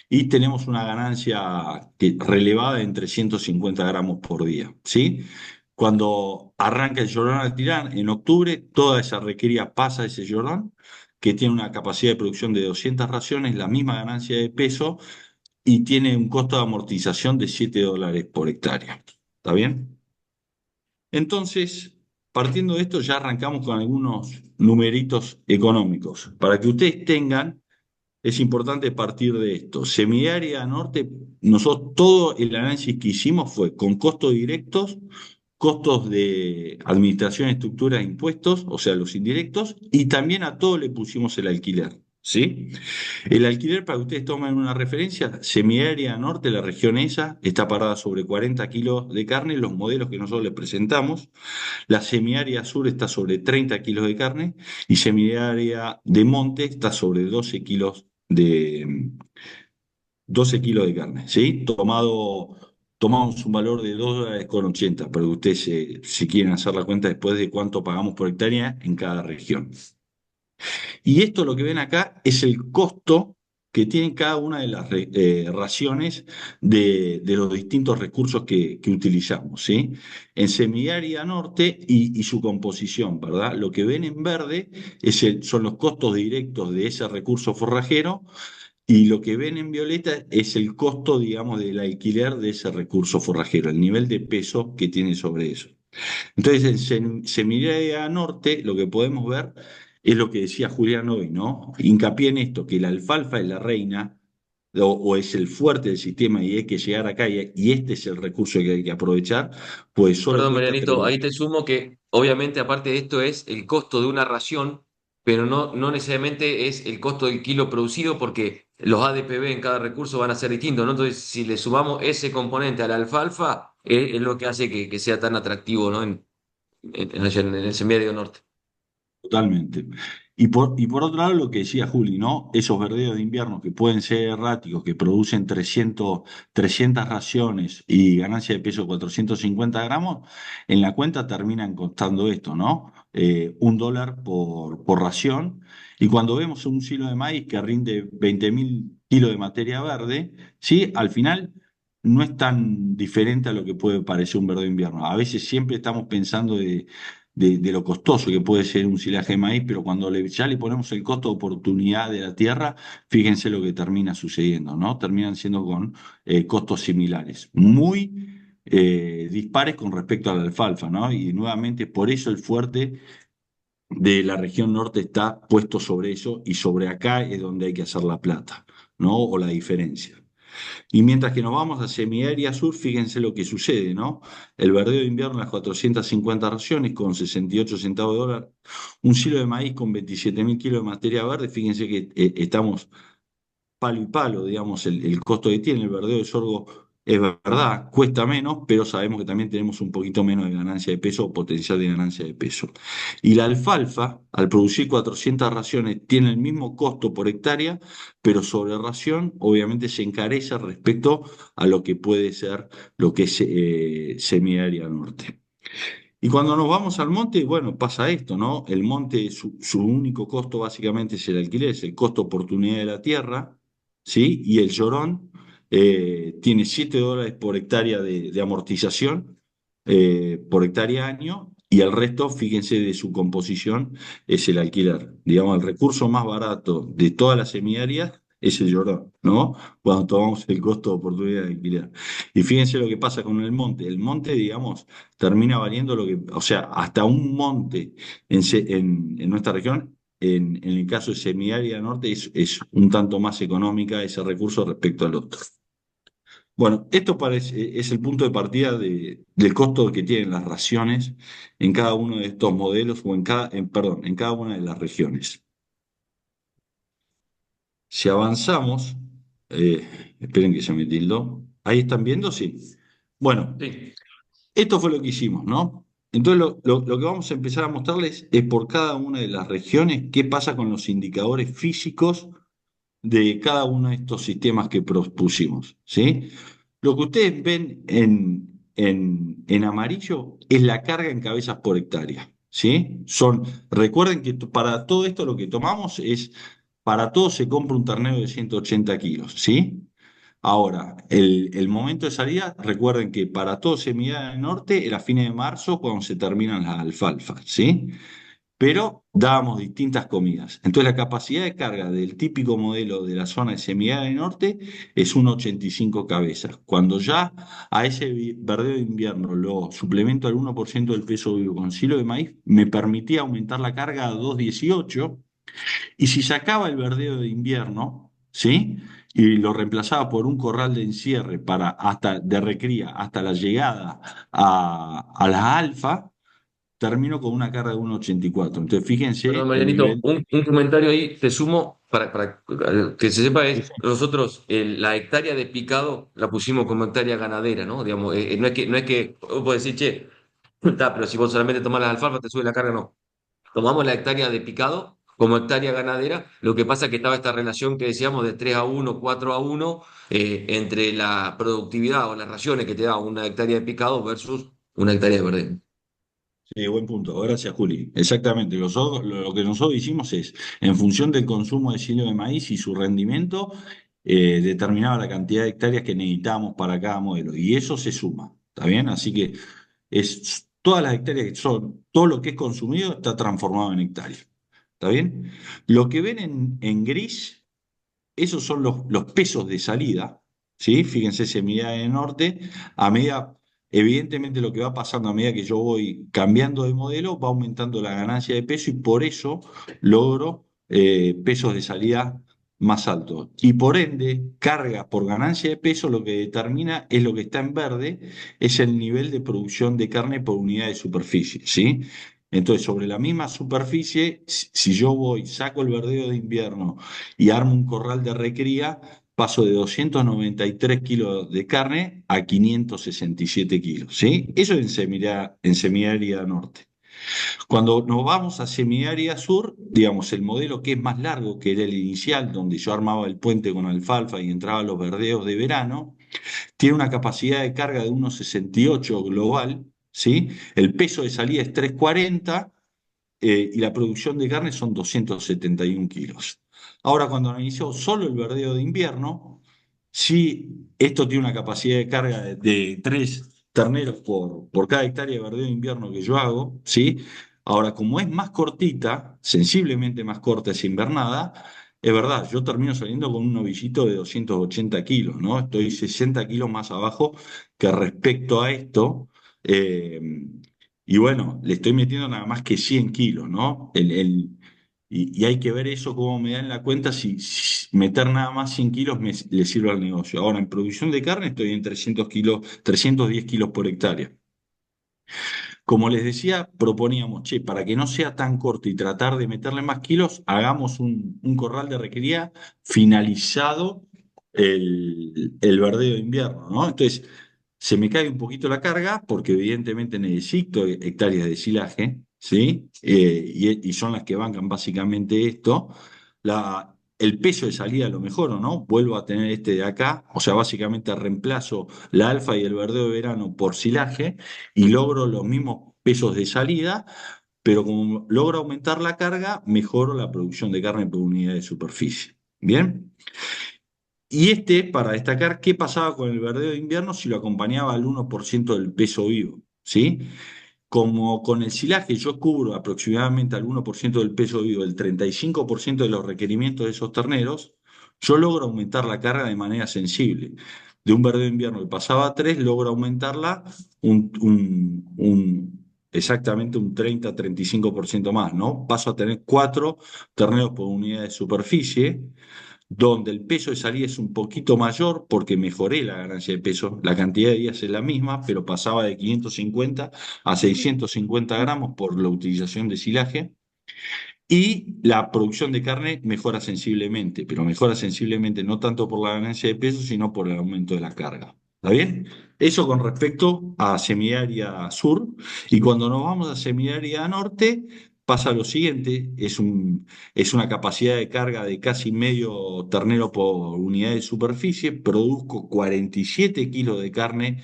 y tenemos una ganancia relevada en 350 gramos por día, ¿sí? Cuando arranca el Jordán al Tirán en octubre, toda esa requería pasa a ese Jordán que tiene una capacidad de producción de 200 raciones, la misma ganancia de peso y tiene un costo de amortización de $7 por hectárea. ¿Está bien? Entonces, partiendo de esto, ya arrancamos con algunos numeritos económicos. Para que ustedes tengan, es importante partir de esto. Semiárea Norte, nosotros todo el análisis que hicimos fue con costos directos, costos de administración, estructura de impuestos, o sea, los indirectos, y también a todo le pusimos el alquiler. ¿Sí? El alquiler, para que ustedes tomen una referencia, Semiárea Norte, la región esa, está parada sobre 40 kilos de carne, los modelos que nosotros les presentamos. La Semiárea Sur está sobre 30 kilos de carne y Semiárea de Monte está sobre 12 kilos de carne, ¿sí? Tomamos un valor de $2,80 para que ustedes si quieren hacer la cuenta después de cuánto pagamos por hectárea en cada región. Y esto lo que ven acá es el costo que tienen cada una de las raciones de los distintos recursos que utilizamos, ¿sí? En semiárida norte y su composición, ¿verdad? Lo que ven en verde son los costos directos de ese recurso forrajero y lo que ven en violeta es el costo, digamos, del alquiler de ese recurso forrajero, el nivel de peso que tiene sobre eso. Entonces, en Semiria Norte lo que podemos ver es lo que decía Julián hoy, ¿no? Hincapié en esto, que la alfalfa es la reina o es el fuerte del sistema y hay que llegar acá y este es el recurso que hay que aprovechar, pues solo Perdón, cuesta Marianito, ahí te sumo que obviamente aparte de esto es el costo de una ración, pero no necesariamente es el costo del kilo producido porque los ADPB en cada recurso van a ser distintos, ¿no? Entonces, si le sumamos ese componente a la alfalfa, es lo que hace que sea tan atractivo, ¿no? En el semiárido norte. Totalmente. Y por otro lado, lo que decía Juli, ¿no? Esos verdeos de invierno que pueden ser erráticos, que producen 300 raciones y ganancia de peso de 450 gramos, en la cuenta terminan costando esto, ¿no? $1 por ración. Y cuando vemos un silo de maíz que rinde 20.000 kilos de materia verde, ¿sí? Al final no es tan diferente a lo que puede parecer un verdeo de invierno. A veces siempre estamos pensando de lo costoso que puede ser un silaje de maíz, pero cuando ya le ponemos el costo de oportunidad de la tierra, fíjense lo que termina sucediendo, ¿no? Terminan siendo con costos similares, muy dispares con respecto a la alfalfa, ¿no? Y nuevamente por eso el fuerte de la región norte está puesto sobre eso y sobre acá es donde hay que hacer la plata, ¿no? O la diferencia. Y mientras que nos vamos a semiárea sur, fíjense lo que sucede, ¿no? El verdeo de invierno, las 450 raciones con 68 centavos de dólar. Un kilo de maíz con 27.000 kilos de materia verde. Fíjense que estamos palo y palo, digamos, el costo que tiene el verdeo de sorgo. Es verdad, cuesta menos, pero sabemos que también tenemos un poquito menos de ganancia de peso o potencial de ganancia de peso. Y la alfalfa, al producir 400 raciones, tiene el mismo costo por hectárea, pero sobre ración obviamente se encarece respecto a lo que puede ser lo que es semiárea norte. Y cuando nos vamos al monte, bueno, pasa esto, ¿no? El monte, su único costo básicamente es el alquiler, es el costo oportunidad de la tierra, ¿sí? Y el llorón tiene $7 por hectárea de amortización por hectárea año, y el resto, fíjense, de su composición es el alquiler. Digamos, el recurso más barato de todas las semiáreas es el llorón, ¿no? Cuando tomamos el costo de oportunidad de alquiler. Y fíjense lo que pasa con el monte. El monte, digamos, termina valiendo lo que, o sea, hasta un monte en nuestra región, en el caso de semiárida norte, es un tanto más económica ese recurso respecto al otro. Bueno, esto es el punto de partida del costo que tienen las raciones en cada uno de estos modelos, o perdón, en cada una de las regiones. Si avanzamos, esperen que se me tildó. ¿Ahí están viendo? Sí. Bueno, Sí. esto fue lo que hicimos, ¿no? Entonces lo que vamos a empezar a mostrarles es por cada una de las regiones qué pasa con los indicadores físicos de cada uno de estos sistemas que propusimos, ¿sí? Lo que ustedes ven en amarillo es la carga en cabezas por hectárea, ¿sí? Recuerden que para todo esto lo que tomamos es, para todo se compra un ternero de 180 kilos, ¿sí? Ahora, el momento de salida, recuerden que para todo Semillada del Norte era fines de marzo cuando se terminan las alfalfas, ¿sí? Pero dábamos distintas comidas. Entonces la capacidad de carga del típico modelo de la zona de Semillada del Norte es un 85 cabezas. Cuando ya a ese verdeo de invierno lo suplemento al 1% del peso vivo con silo de maíz, me permitía aumentar la carga a 218, y si sacaba el verdeo de invierno, ¿sí? Y lo reemplazaba por un corral de encierre de recría hasta la llegada a la alfa, termino con una carga de 1,84. Entonces, Perdón, fíjense el Marianito, nivel. un comentario ahí, te sumo para que se sepa, es, nosotros la hectárea de picado la pusimos como hectárea ganadera, ¿no? Digamos, no es que vos podés decir, che, está, pero si vos solamente tomás las alfalfas te sube la carga, no. Tomamos la hectárea de picado como hectárea ganadera, lo que pasa es que estaba esta relación que decíamos de 3-1, 4-1, entre la productividad o las raciones que te da una hectárea de picado versus una hectárea de verde. Sí, buen punto. Gracias, Juli. Exactamente. Lo que nosotros hicimos es, en función del consumo de kilo de maíz y su rendimiento, determinaba la cantidad de hectáreas que necesitábamos para cada modelo. Y eso se suma. ¿Está bien? Así que es todas las hectáreas que son, todo lo que es consumido está transformado en hectáreas. ¿Está bien? Lo que ven en gris, esos son los pesos de salida, ¿sí? Fíjense, Semilla de Norte, a medida, evidentemente lo que va pasando a medida que yo voy cambiando de modelo, va aumentando la ganancia de peso y por eso logro pesos de salida más altos. Y por ende, carga por ganancia de peso lo que determina es lo que está en verde, es el nivel de producción de carne por unidad de superficie, ¿sí? Entonces, sobre la misma superficie, si yo voy, saco el verdeo de invierno, y armo un corral de recría, paso de 293 kilos de carne a 567 kilos, ¿sí? Eso en semiárea norte. Cuando nos vamos a semiárea sur, digamos, el modelo que es más largo, que era el inicial, donde yo armaba el puente con alfalfa y entraba a los verdeos de verano, tiene una capacidad de carga de 1,68 global, ¿sí? El peso de salida es 340 y la producción de carne son 271 kilos. Ahora, cuando analizó solo el verdeo de invierno, sí, esto tiene una capacidad de carga de 3 terneros por cada hectárea de verdeo de invierno que yo hago, ¿sí? Ahora, como es más cortita, sensiblemente más corta esa invernada, es verdad, yo termino saliendo con un novillito de 280 kilos, ¿no? Estoy 60 kilos más abajo que respecto a esto. eh, y bueno, le estoy metiendo nada más que 100 kilos, ¿no? Y hay que ver eso, cómo me da en la cuenta, si meter nada más 100 kilos le sirve al negocio. Ahora, en producción de carne estoy en 300 kilos, 310 kilos por hectárea. Como les decía, proponíamos, che, para que no sea tan corto y tratar de meterle más kilos, hagamos un corral de recría finalizado el verdeo de invierno, ¿no? Entonces, se me cae un poquito la carga porque evidentemente necesito hectáreas de silaje, ¿sí? Y son las que bancan básicamente esto. El peso de salida lo mejoro, ¿no? Vuelvo a tener este de acá, o sea, básicamente reemplazo la alfa y el verdeo de verano por silaje y logro los mismos pesos de salida, pero como logro aumentar la carga, mejoro la producción de carne por unidad de superficie. ¿Bien? Y para destacar qué pasaba con el verdeo de invierno si lo acompañaba al 1% del peso vivo, ¿sí? Como con el silaje yo cubro aproximadamente al 1% del peso vivo, el 35% de los requerimientos de esos terneros, yo logro aumentar la carga de manera sensible. De un verdeo de invierno que pasaba a 3, logro aumentarla exactamente un 30-35% más, ¿no? Paso a tener 4 terneros por unidad de superficie, donde el peso de salida es un poquito mayor porque mejoré la ganancia de peso. La cantidad de días es la misma, pero pasaba de 550 a 650 gramos por la utilización de silaje. Y la producción de carne mejora sensiblemente, pero mejora sensiblemente no tanto por la ganancia de peso, sino por el aumento de la carga. ¿Está bien? Eso con respecto a semiárea sur. Y cuando nos vamos a semiárea norte, pasa lo siguiente: es una capacidad de carga de casi medio ternero por unidad de superficie. Produzco 47 kilos de carne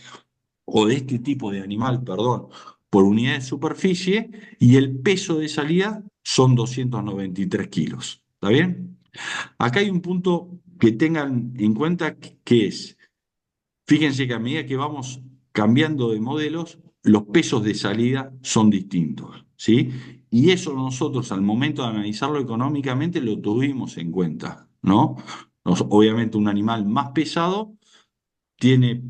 o de este tipo de animal, perdón, por unidad de superficie y el peso de salida son 293 kilos. ¿Está bien? Acá hay un punto que tengan en cuenta que es, fíjense que a medida que vamos cambiando de modelos, los pesos de salida son distintos, ¿sí? Y eso nosotros al momento de analizarlo económicamente lo tuvimos en cuenta, ¿no? Obviamente un animal más pesado tiene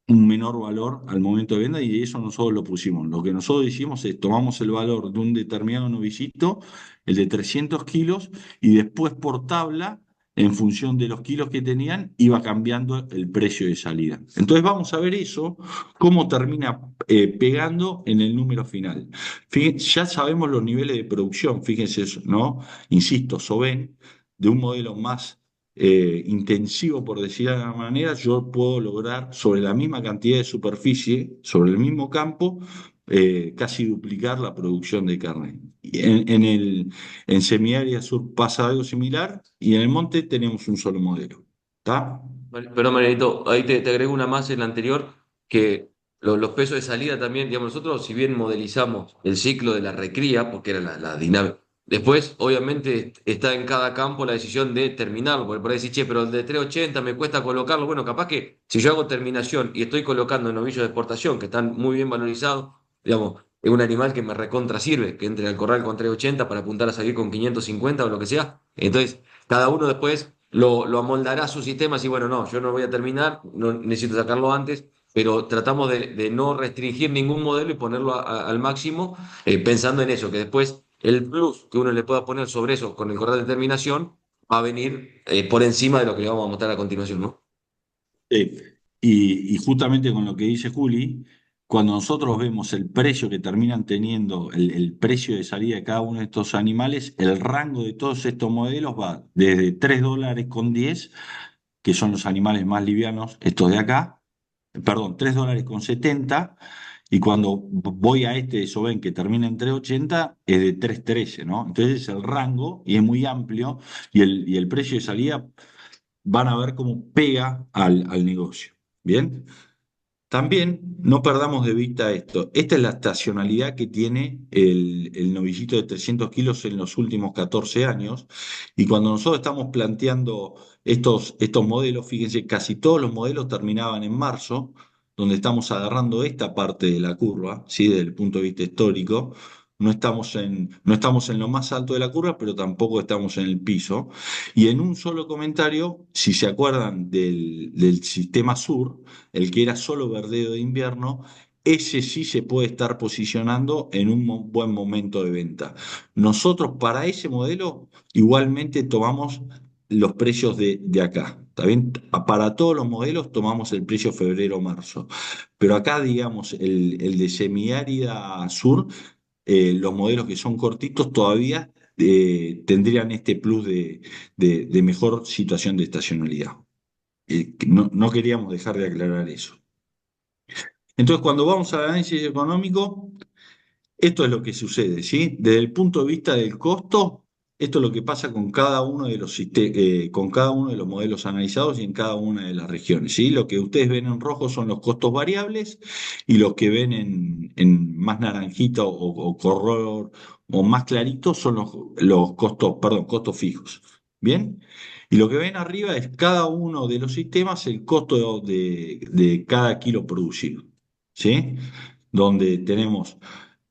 un menor valor al momento de venta y eso nosotros lo pusimos. Lo que nosotros hicimos es tomamos el valor de un determinado novillito, el de 300 kilos, y después por tabla, en función de los kilos que tenían, iba cambiando el precio de salida. Entonces vamos a ver eso, cómo termina pegando en el número final. Fíjense, ya sabemos los niveles de producción, fíjense, ¿no? Insisto, Soben, de un modelo más intensivo, por decir de alguna manera, yo puedo lograr sobre la misma cantidad de superficie, sobre el mismo campo, casi duplicar la producción de carne. Y en semiárea sur pasa algo similar y en el monte tenemos un solo modelo. ¿Está? Pero Marianito, ahí te agrego una más en la anterior, que los pesos de salida también, digamos, nosotros si bien modelizamos el ciclo de la recría, porque era la dinámica, después obviamente está en cada campo la decisión de terminarlo, porque por ahí decir, che, pero el de 380 me cuesta colocarlo, bueno, capaz que si yo hago terminación y estoy colocando en novillos de exportación, que están muy bien valorizados, digamos, es un animal que me recontra sirve, que entre al corral con 380 para apuntar a salir con 550 o lo que sea, entonces cada uno después lo amoldará a su sistema, así, bueno, no, yo no voy a terminar, no necesito sacarlo antes, pero tratamos de no restringir ningún modelo y ponerlo al máximo, pensando en eso, que después el plus que uno le pueda poner sobre eso con el corral de terminación va a venir por encima de lo que le vamos a mostrar a continuación, ¿no? Sí. Y justamente con lo que dice Juli, cuando nosotros vemos el precio que terminan teniendo, el precio de salida de cada uno de estos animales, el rango de todos estos modelos va desde $3,10, que son los animales más livianos, estos de acá, perdón, $3,70, y cuando voy a este de Soben que termina en 3,80 es de 3,13, ¿no? Entonces el rango, y es muy amplio, y el precio de salida van a ver cómo pega al negocio. Bien, también no perdamos de vista esto. Esta es la estacionalidad que tiene el novillito de 300 kilos en los últimos 14 años. Y cuando nosotros estamos planteando estos modelos, fíjense, casi todos los modelos terminaban en marzo, donde estamos agarrando esta parte de la curva, ¿sí? Desde el punto de vista histórico. No estamos en lo más alto de la curva, pero tampoco estamos en el piso. Y en un solo comentario, si se acuerdan del sistema sur, el que era solo verdeo de invierno, ese sí se puede estar posicionando en un buen momento de venta. Nosotros para ese modelo igualmente tomamos los precios de acá. ¿Está bien? Para todos los modelos tomamos el precio febrero-marzo. Pero acá, digamos, el de semiárida sur, los modelos que son cortitos todavía tendrían este plus de mejor situación de estacionalidad. Que no queríamos dejar de aclarar eso. Entonces, cuando vamos al análisis económico, esto es lo que sucede, ¿sí? Desde el punto de vista del costo, esto es lo que pasa con cada uno de con cada uno de los modelos analizados y en cada una de las regiones, ¿sí? Lo que ustedes ven en rojo son los costos variables y los que ven en más naranjita o color o más clarito son los costos, perdón, costos fijos. ¿Bien? Y lo que ven arriba es cada uno de los sistemas, el costo de cada kilo producido, ¿sí? Donde tenemos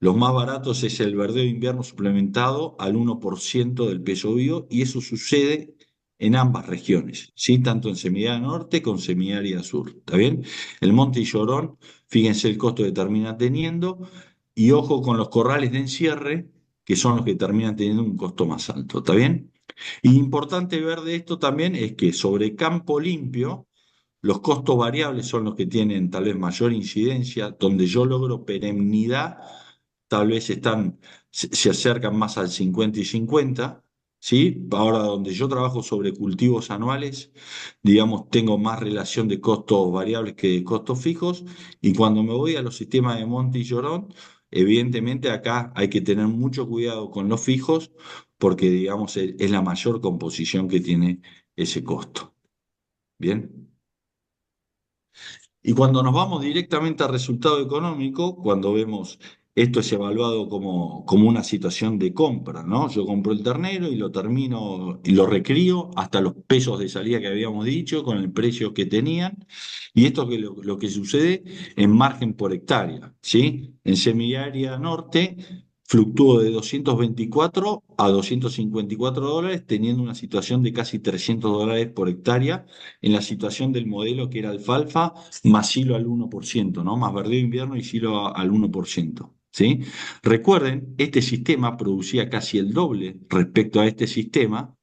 los más baratos es el verdeo de invierno suplementado al 1% del peso vivo y eso sucede en ambas regiones, ¿sí? Tanto en semiárida norte como en semiárida sur, ¿está bien? El Monte y Llorón, fíjense el costo que termina teniendo y ojo con los corrales de encierre, que son los que terminan teniendo un costo más alto, ¿está bien? Y importante ver de esto también es que sobre campo limpio, los costos variables son los que tienen tal vez mayor incidencia, donde yo logro perennidad, tal vez se acercan más al 50 y 50, ¿sí? Ahora, donde yo trabajo sobre cultivos anuales, digamos, tengo más relación de costos variables que de costos fijos, y cuando me voy a los sistemas de Monte y Llorón, evidentemente acá hay que tener mucho cuidado con los fijos, porque, digamos, es la mayor composición que tiene ese costo. ¿Bien? Y cuando nos vamos directamente al resultado económico, cuando vemos esto es evaluado como una situación de compra, ¿no? Yo compro el ternero y lo termino y lo recrío hasta los pesos de salida que habíamos dicho, con el precio que tenían. Y esto es lo que sucede en margen por hectárea, ¿sí? En semiárea norte fluctúo de 224 a $254, teniendo una situación de casi $300 por hectárea en la situación del modelo que era alfalfa más silo al 1%, ¿no? Más verdeo invierno y silo al 1%, ¿sí? Recuerden, este sistema producía casi el doble respecto a este sistema,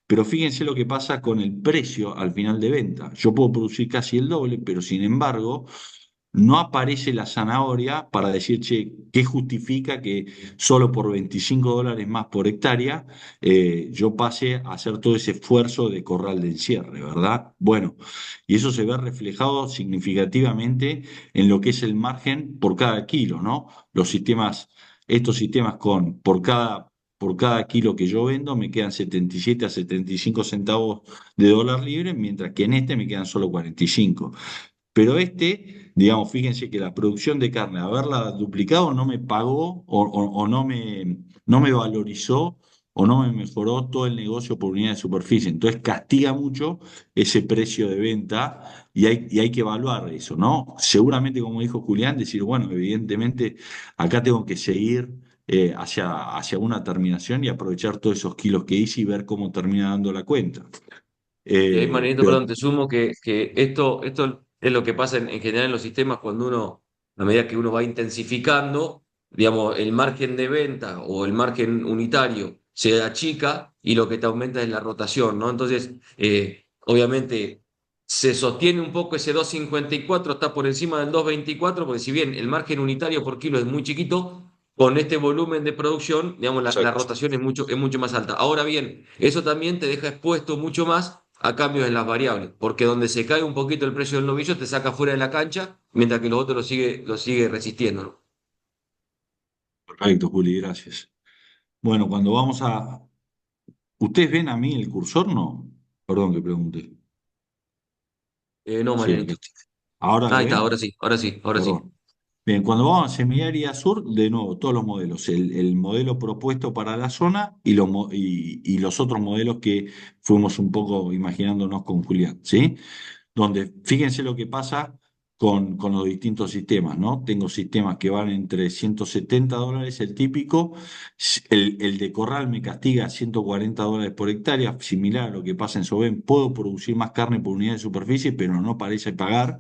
pero fíjense lo que pasa con el precio al final de venta. Yo puedo producir casi el doble, pero sin embargo, no aparece la zanahoria para decir, che, ¿qué justifica que solo por $25 más por hectárea yo pase a hacer todo ese esfuerzo de corral de encierre, ¿verdad? Bueno, y eso se ve reflejado significativamente en lo que es el margen por cada kilo, ¿no? Estos sistemas por cada kilo que yo vendo me quedan 77 a 75 centavos de dólar libre, mientras que en este me quedan solo 45. Pero este digamos, fíjense que la producción de carne, haberla duplicado, no me pagó o no me valorizó o no me mejoró todo el negocio por unidad de superficie. Entonces castiga mucho ese precio de venta y hay que evaluar eso, ¿no? Seguramente, como dijo Julián, decir, bueno, evidentemente acá tengo que seguir hacia una terminación y aprovechar todos esos kilos que hice y ver cómo termina dando la cuenta. Y ahí, Marianito, Pero perdón, te sumo que esto es lo que pasa en general en los sistemas cuando uno, a medida que uno va intensificando, digamos, el margen de venta o el margen unitario se achica y lo que te aumenta es la rotación, ¿no? Entonces, obviamente, se sostiene un poco ese 2,54, está por encima del 2,24, porque si bien el margen unitario por kilo es muy chiquito, con este volumen de producción, digamos, la exacto. rotación es mucho más alta. Ahora bien, eso también te deja expuesto mucho más a cambios en las variables, porque donde se cae un poquito el precio del novillo te saca fuera de la cancha, mientras que los otros lo sigue resistiendo, ¿no? Perfecto, Juli, gracias. Bueno, cuando vamos a... ¿Ustedes ven a mí el cursor? No. Perdón que pregunte. No, Sí, acá Marianito. está. ¿Ahora lo Ahí está, ven? ahora sí, ahora sí, ahora sí. Perdón. Bien, cuando vamos a Semiárea Sur, de nuevo, todos los modelos, el modelo propuesto para la zona y los otros modelos que fuimos un poco imaginándonos con Julián, ¿sí? Donde fíjense lo que pasa con los distintos sistemas, ¿no? Tengo sistemas que van entre $170, el típico, el de Corral me castiga $140 por hectárea, similar a lo que pasa en Soben, puedo producir más carne por unidad de superficie, pero no parece pagar.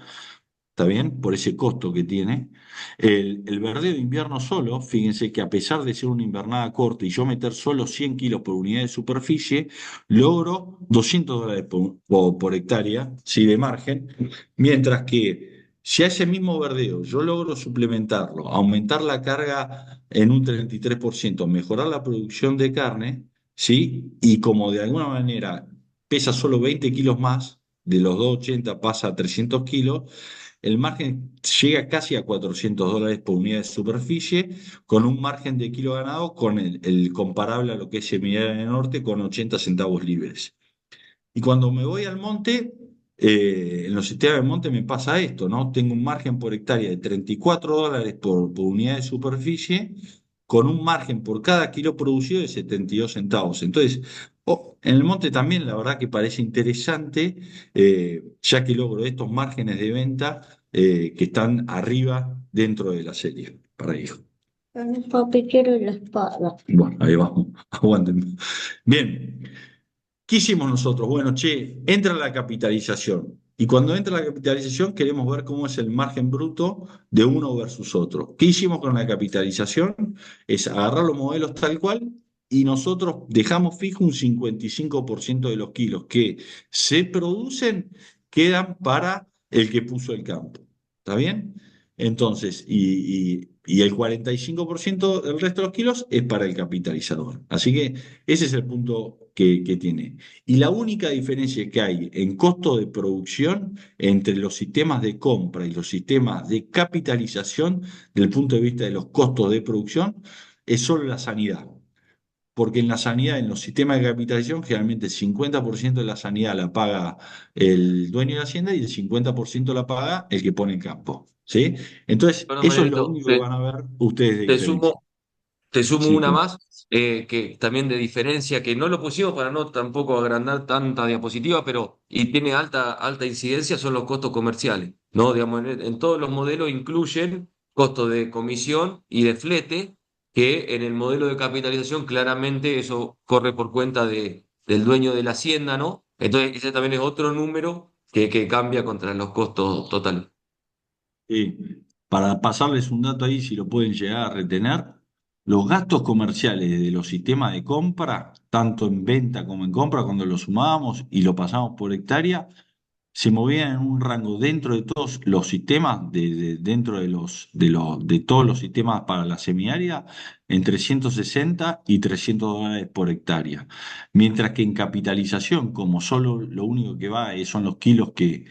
¿Está bien? Por ese costo que tiene. El verdeo de invierno solo, fíjense que a pesar de ser una invernada corta y yo meter solo 100 kilos por unidad de superficie, logro $200 por hectárea, ¿sí? De margen, mientras que si a ese mismo verdeo yo logro suplementarlo, aumentar la carga en un 33%, mejorar la producción de carne, ¿sí? Y como de alguna manera pesa solo 20 kilos más, de los 280 pasa a 300 kilos, el margen llega casi a $400 por unidad de superficie, con un margen de kilo ganado con el comparable a lo que es Semiárea Norte, con 80 centavos libres. Y cuando me voy al monte, en los sistemas de monte me pasa esto, ¿no? Tengo un margen por hectárea de $34 por unidad de superficie, con un margen por cada kilo producido de 72 centavos. Entonces, en el monte también la verdad que parece interesante, ya que logro estos márgenes de venta que están arriba dentro de la serie, para hijo. Papi, quiero la espada. Bueno, ahí vamos, aguántenme. Bien. ¿Qué hicimos nosotros? Bueno, che, entra la capitalización. Y cuando entra la capitalización queremos ver cómo es el margen bruto de uno versus otro. ¿Qué hicimos con la capitalización? Es agarrar los modelos tal cual y nosotros dejamos fijo un 55% de los kilos que se producen quedan para el que puso el campo. ¿Está bien? Entonces, y el 45% del resto de los kilos es para el capitalizador. Así que ese es el punto que tiene. Y la única diferencia que hay en costo de producción entre los sistemas de compra y los sistemas de capitalización, del punto de vista de los costos de producción, es solo la sanidad. Porque en la sanidad, en los sistemas de capitalización, generalmente el 50% de la sanidad la paga el dueño de la hacienda y el 50% la paga el que pone en campo. ¿Sí? Entonces, Perdón, eso es lo Marianito, único que van a ver ustedes de te diferencia. sumo, te sumo Sí, una más, que también de diferencia, que no lo pusimos para no tampoco agrandar tanta diapositiva, pero y tiene alta incidencia, son los costos comerciales, ¿no? Digamos, en todos los modelos incluyen costos de comisión y de flete, que en el modelo de capitalización claramente eso corre por cuenta del dueño de la hacienda, ¿no? Entonces, ese también es otro número que cambia contra los costos totales. sí. Para pasarles un dato ahí, si lo pueden llegar a retener, los gastos comerciales de los sistemas de compra, tanto en venta como en compra, cuando lo sumábamos y lo pasamos por hectárea, se movían en un rango dentro de todos los sistemas, dentro de todos los sistemas para la semiárida, entre 160 y $300 por hectárea. Mientras que en capitalización, como solo lo único que va son los kilos que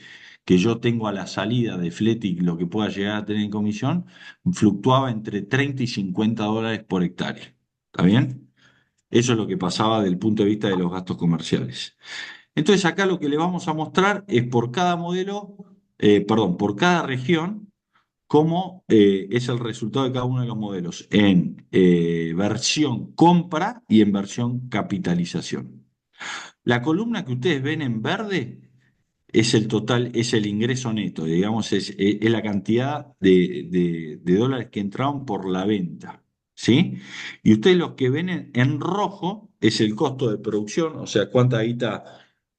yo tengo a la salida de flete y lo que pueda llegar a tener en comisión, fluctuaba entre 30 y $50 por hectárea. ¿Está bien? Eso es lo que pasaba del punto de vista de los gastos comerciales. Entonces acá lo que le vamos a mostrar es por cada modelo, perdón, por cada región, cómo es el resultado de cada uno de los modelos en versión compra y en versión capitalización. La columna que ustedes ven en verde es el total, es el ingreso neto, digamos, es la cantidad de dólares que entraron por la venta, ¿sí? Y ustedes los que ven en rojo es el costo de producción, o sea, cuánta guita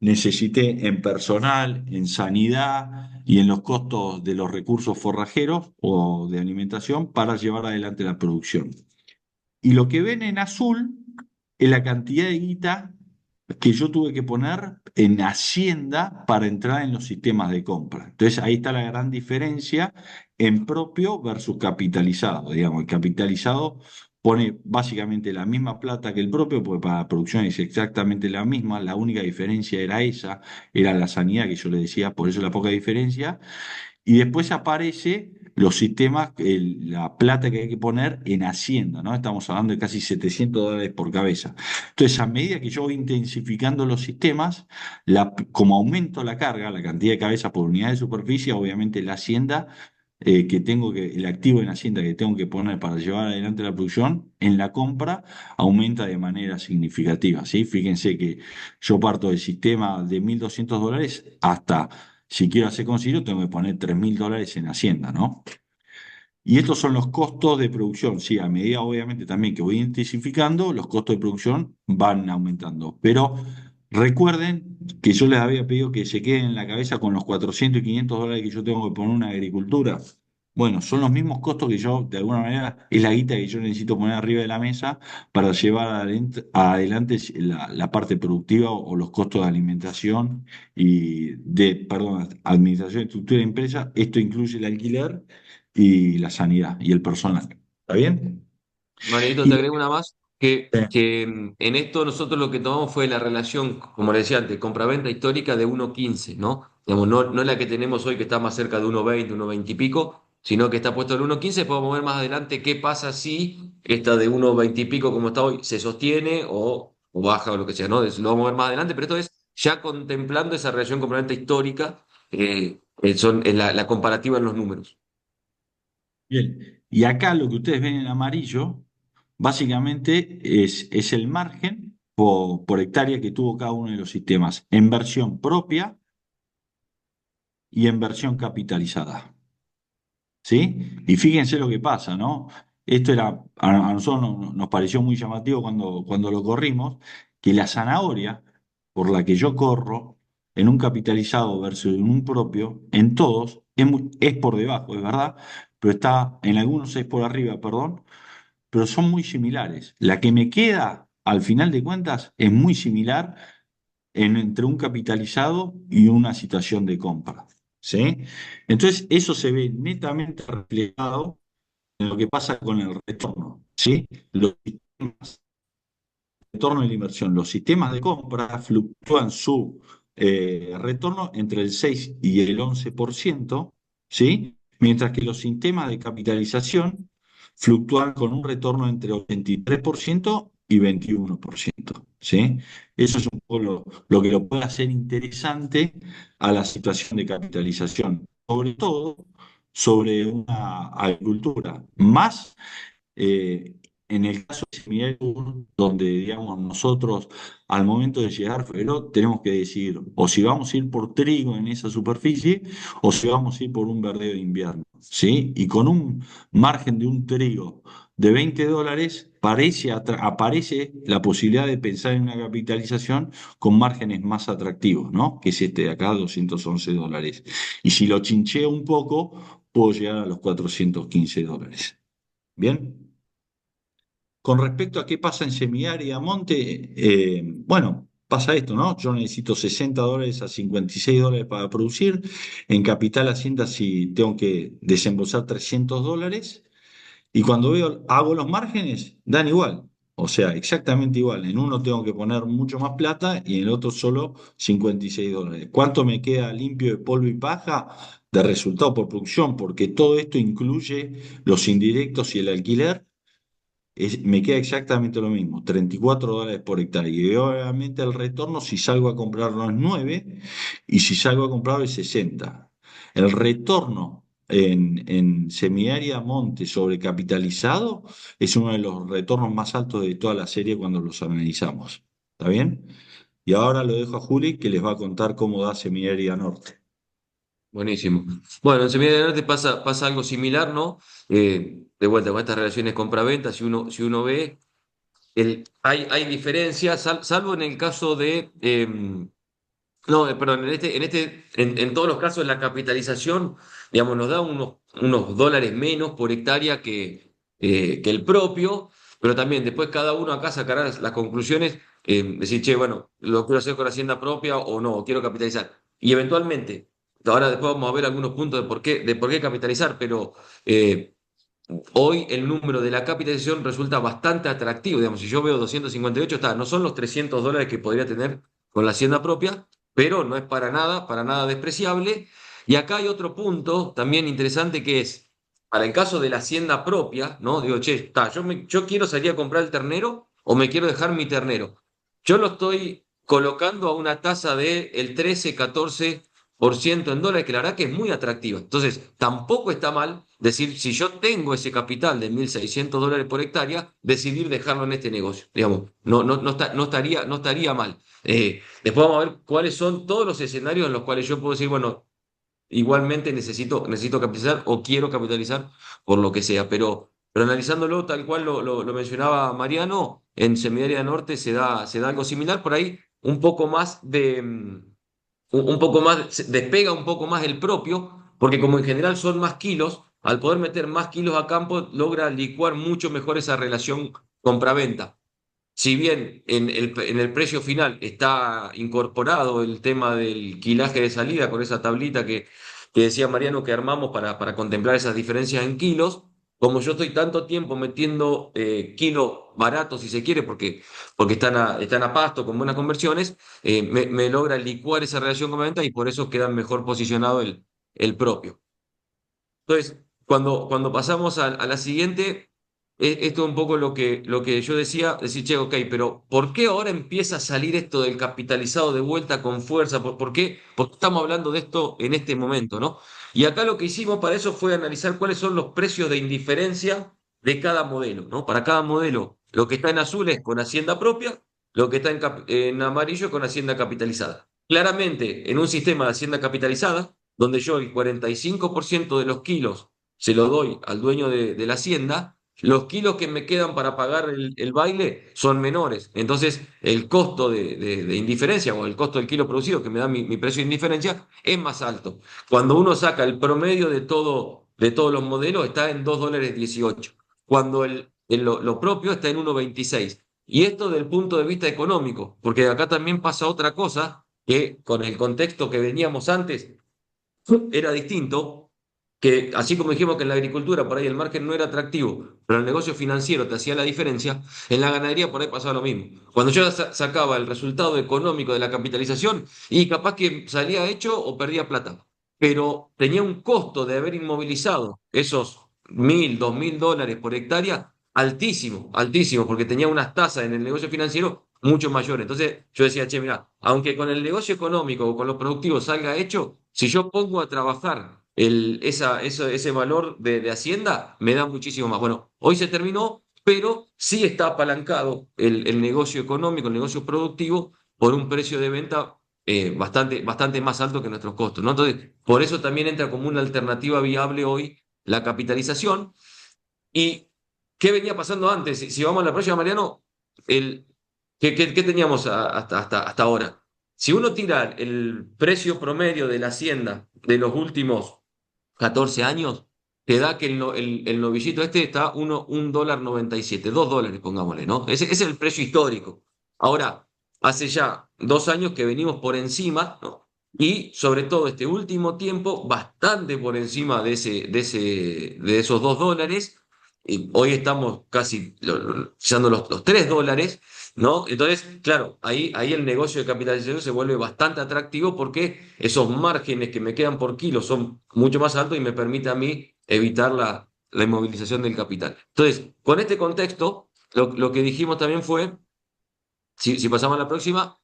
necesité en personal, en sanidad y en los costos de los recursos forrajeros o de alimentación para llevar adelante la producción. Y lo que ven en azul es la cantidad de guita que yo tuve que poner en Hacienda para entrar en los sistemas de compra. Entonces ahí está la gran diferencia en propio versus capitalizado. Digamos, el capitalizado pone básicamente la misma plata que el propio, porque para la producción es exactamente la misma, la única diferencia era esa, era la sanidad que yo le decía, por eso la poca diferencia. Y después aparece los sistemas, la plata que hay que poner en Hacienda, ¿no? Estamos hablando de casi $700 por cabeza. Entonces, a medida que yo voy intensificando los sistemas, como aumento la carga, la cantidad de cabezas por unidad de superficie, obviamente la Hacienda el activo en Hacienda que tengo que poner para llevar adelante la producción, en la compra aumenta de manera significativa, ¿sí? Fíjense que yo parto del sistema de $1.200 hasta, si quiero hacer concilio, tengo que poner $3.000 en Hacienda, ¿no? Y estos son los costos de producción, sí, a medida obviamente también que voy intensificando, los costos de producción van aumentando. Pero recuerden que yo les había pedido que se queden en la cabeza con los 400 y $500 que yo tengo que poner en una agricultura. Bueno, son los mismos costos que yo, de alguna manera, es la guita que yo necesito poner arriba de la mesa para llevar adelante la parte productiva o los costos de alimentación perdón, administración de estructura de empresa. Esto incluye el alquiler y la sanidad y el personal. ¿Está bien? Marianito, te Y, agrego una más, que en esto nosotros lo que tomamos fue la relación, como le decía antes, compraventa histórica de 1.15, ¿no? Digamos, no la que tenemos hoy que está más cerca de 1.20, 1.20 y pico, sino que está puesto el 1.15. Podemos ver más adelante qué pasa si esta de 1.20 y pico como está hoy se sostiene o baja o lo que sea, ¿no? Lo vamos a ver más adelante, pero esto es ya contemplando esa relación compraventa histórica, es la comparativa en los números. bien. Y acá lo que ustedes ven en amarillo, básicamente es el margen por hectárea que tuvo cada uno de los sistemas en versión propia y en versión capitalizada. ¿Sí? Y fíjense lo que pasa, ¿no? Esto a nosotros nos pareció muy llamativo cuando lo corrimos, que la zanahoria por la que yo corro en un capitalizado versus en un propio, en todos, es por debajo, es verdad, pero en algunos es por arriba, perdón, pero son muy similares. La que me queda, al final de cuentas, es muy similar entre un capitalizado y una situación de compra. ¿Sí? Entonces, eso se ve netamente reflejado en lo que pasa con el retorno. ¿Sí? Los sistemas de retorno de la inversión, los sistemas de compra fluctúan su retorno entre el 6 y el 11%, ¿sí? Mientras que los sistemas de capitalización fluctúan con un retorno entre 83% y 21%, ¿sí? Eso es un poco lo que lo puede hacer interesante a la situación de capitalización, sobre todo sobre una agricultura más eh, en el caso de Semiagro, donde digamos nosotros al momento de llegar a febrero tenemos que decidir o si vamos a ir por trigo en esa superficie o si vamos a ir por un verdeo de invierno, ¿sí? Y con un margen de un trigo de $20, aparece la posibilidad de pensar en una capitalización con márgenes más atractivos, ¿no? Que es este de acá, $211. Y si lo chincheo un poco, puedo llegar a los $415. ¿Bien? Con respecto a qué pasa en semiárida monte, bueno, pasa esto, ¿no? Yo necesito $60 a $56 para producir. En capital Hacienda, si tengo que desembolsar $300. Y cuando hago los márgenes, dan igual. O sea, exactamente igual. En uno tengo que poner mucho más plata y en el otro solo $56. ¿Cuánto me queda limpio de polvo y paja de resultado por producción? Porque todo esto incluye los indirectos y el alquiler. Me queda exactamente lo mismo, $34 por hectárea. Y obviamente el retorno, si salgo a comprarlo, es 9 y si salgo a comprarlo es 60. El retorno en semiárea monte sobrecapitalizado es uno de los retornos más altos de toda la serie cuando los analizamos. ¿Está bien? Y ahora lo dejo a Juli que les va a contar cómo da semiárea norte. Buenísimo. Bueno, en Semilla del Norte pasa algo similar, ¿no? De vuelta, con estas relaciones compra-venta, si uno ve, hay diferencias, salvo en el caso de, no, perdón, en todos los casos la capitalización, digamos, nos da unos dólares menos por hectárea que el propio, pero también después cada uno acá sacará las conclusiones, decir, che, bueno, lo quiero hacer con la hacienda propia o no, quiero capitalizar. Y eventualmente, ahora después vamos a ver algunos puntos de por qué capitalizar, pero eh, hoy el número de la capitalización resulta bastante atractivo. Digamos, si yo veo 258, no son los $300 que podría tener con la hacienda propia, pero no es para nada despreciable. Y acá hay otro punto también interesante que es, para el caso de la hacienda propia, ¿no? Digo, che, yo quiero salir a comprar el ternero o me quiero dejar mi ternero. Yo lo estoy colocando a una tasa del 13-14% en dólares, que la verdad que es muy atractiva. Entonces, tampoco está mal decir, si yo tengo ese capital de $1.600 por hectárea, decidir dejarlo en este negocio. Digamos, no estaría mal. Después vamos a ver cuáles son todos los escenarios en los cuales yo puedo decir, bueno, igualmente necesito capitalizar o quiero capitalizar por lo que sea, pero analizándolo tal cual lo mencionaba Mariano, en Semiárea Norte se da algo similar, por ahí un poco más, despega un poco más el propio, porque como en general son más kilos, al poder meter más kilos a campo, logra licuar mucho mejor esa relación compra-venta. Si bien en el precio final está incorporado el tema del quilaje de salida con esa tablita que decía Mariano que armamos para contemplar esas diferencias en kilos, como yo estoy tanto tiempo metiendo kilos baratos, si se quiere, porque están a pasto con buenas conversiones, me logra licuar esa relación con la venta y por eso queda mejor posicionado el propio. Entonces, cuando pasamos a la siguiente, esto es un poco lo que yo decía, decir, che, ok, pero ¿por qué ahora empieza a salir esto del capitalizado de vuelta con fuerza? ¿Por qué? Porque estamos hablando de esto en este momento, ¿no? Y acá lo que hicimos para eso fue analizar cuáles son los precios de indiferencia de cada modelo, ¿no? Para cada modelo, lo que está en azul es con hacienda propia, lo que está en amarillo con hacienda capitalizada. Claramente, en un sistema de hacienda capitalizada, donde yo el 45% de los kilos se lo doy al dueño de la hacienda, los kilos que me quedan para pagar el baile son menores. Entonces, el costo de indiferencia o el costo del kilo producido que me da mi precio de indiferencia es más alto. Cuando uno saca el promedio de todos los modelos, está en $2,18, cuando lo propio está en 1,26. Y esto del punto de vista económico, porque acá también pasa otra cosa que con el contexto que veníamos antes, era distinto, que así como dijimos que en la agricultura por ahí el margen no era atractivo, pero el negocio financiero te hacía la diferencia, en la ganadería por ahí pasaba lo mismo. Cuando yo sacaba el resultado económico de la capitalización y capaz que salía hecho o perdía plata, pero tenía un costo de haber inmovilizado esos 1.000, $2.000 por hectárea altísimo, altísimo, porque tenía unas tasas en el negocio financiero mucho mayores. Entonces yo decía, che, mira, aunque con el negocio económico o con los productivos salga hecho, si yo pongo a trabajar ese valor de Hacienda, me da muchísimo más. Bueno, hoy se terminó, pero sí está apalancado el negocio económico, el negocio productivo, por un precio de venta bastante, bastante más alto que nuestros costos, ¿no? Entonces, por eso también entra como una alternativa viable hoy la capitalización. ¿Y qué venía pasando antes? Si vamos a la próxima, Mariano, ¿qué teníamos hasta ahora? Si uno tira el precio promedio de la hacienda de los últimos 14 años, te da que el novillito este está $1,97, $2, pongámosle, ¿no? Ese es el precio histórico. Ahora, hace ya 2 años que venimos por encima, ¿no? Y sobre todo este último tiempo, bastante por encima de esos $2. Y hoy estamos casi pisando los $3, ¿no? Entonces, claro, ahí el negocio de capitalización se vuelve bastante atractivo porque esos márgenes que me quedan por kilo son mucho más altos y me permite a mí evitar la inmovilización del capital. Entonces, con este contexto, lo que dijimos también fue, si pasamos a la próxima,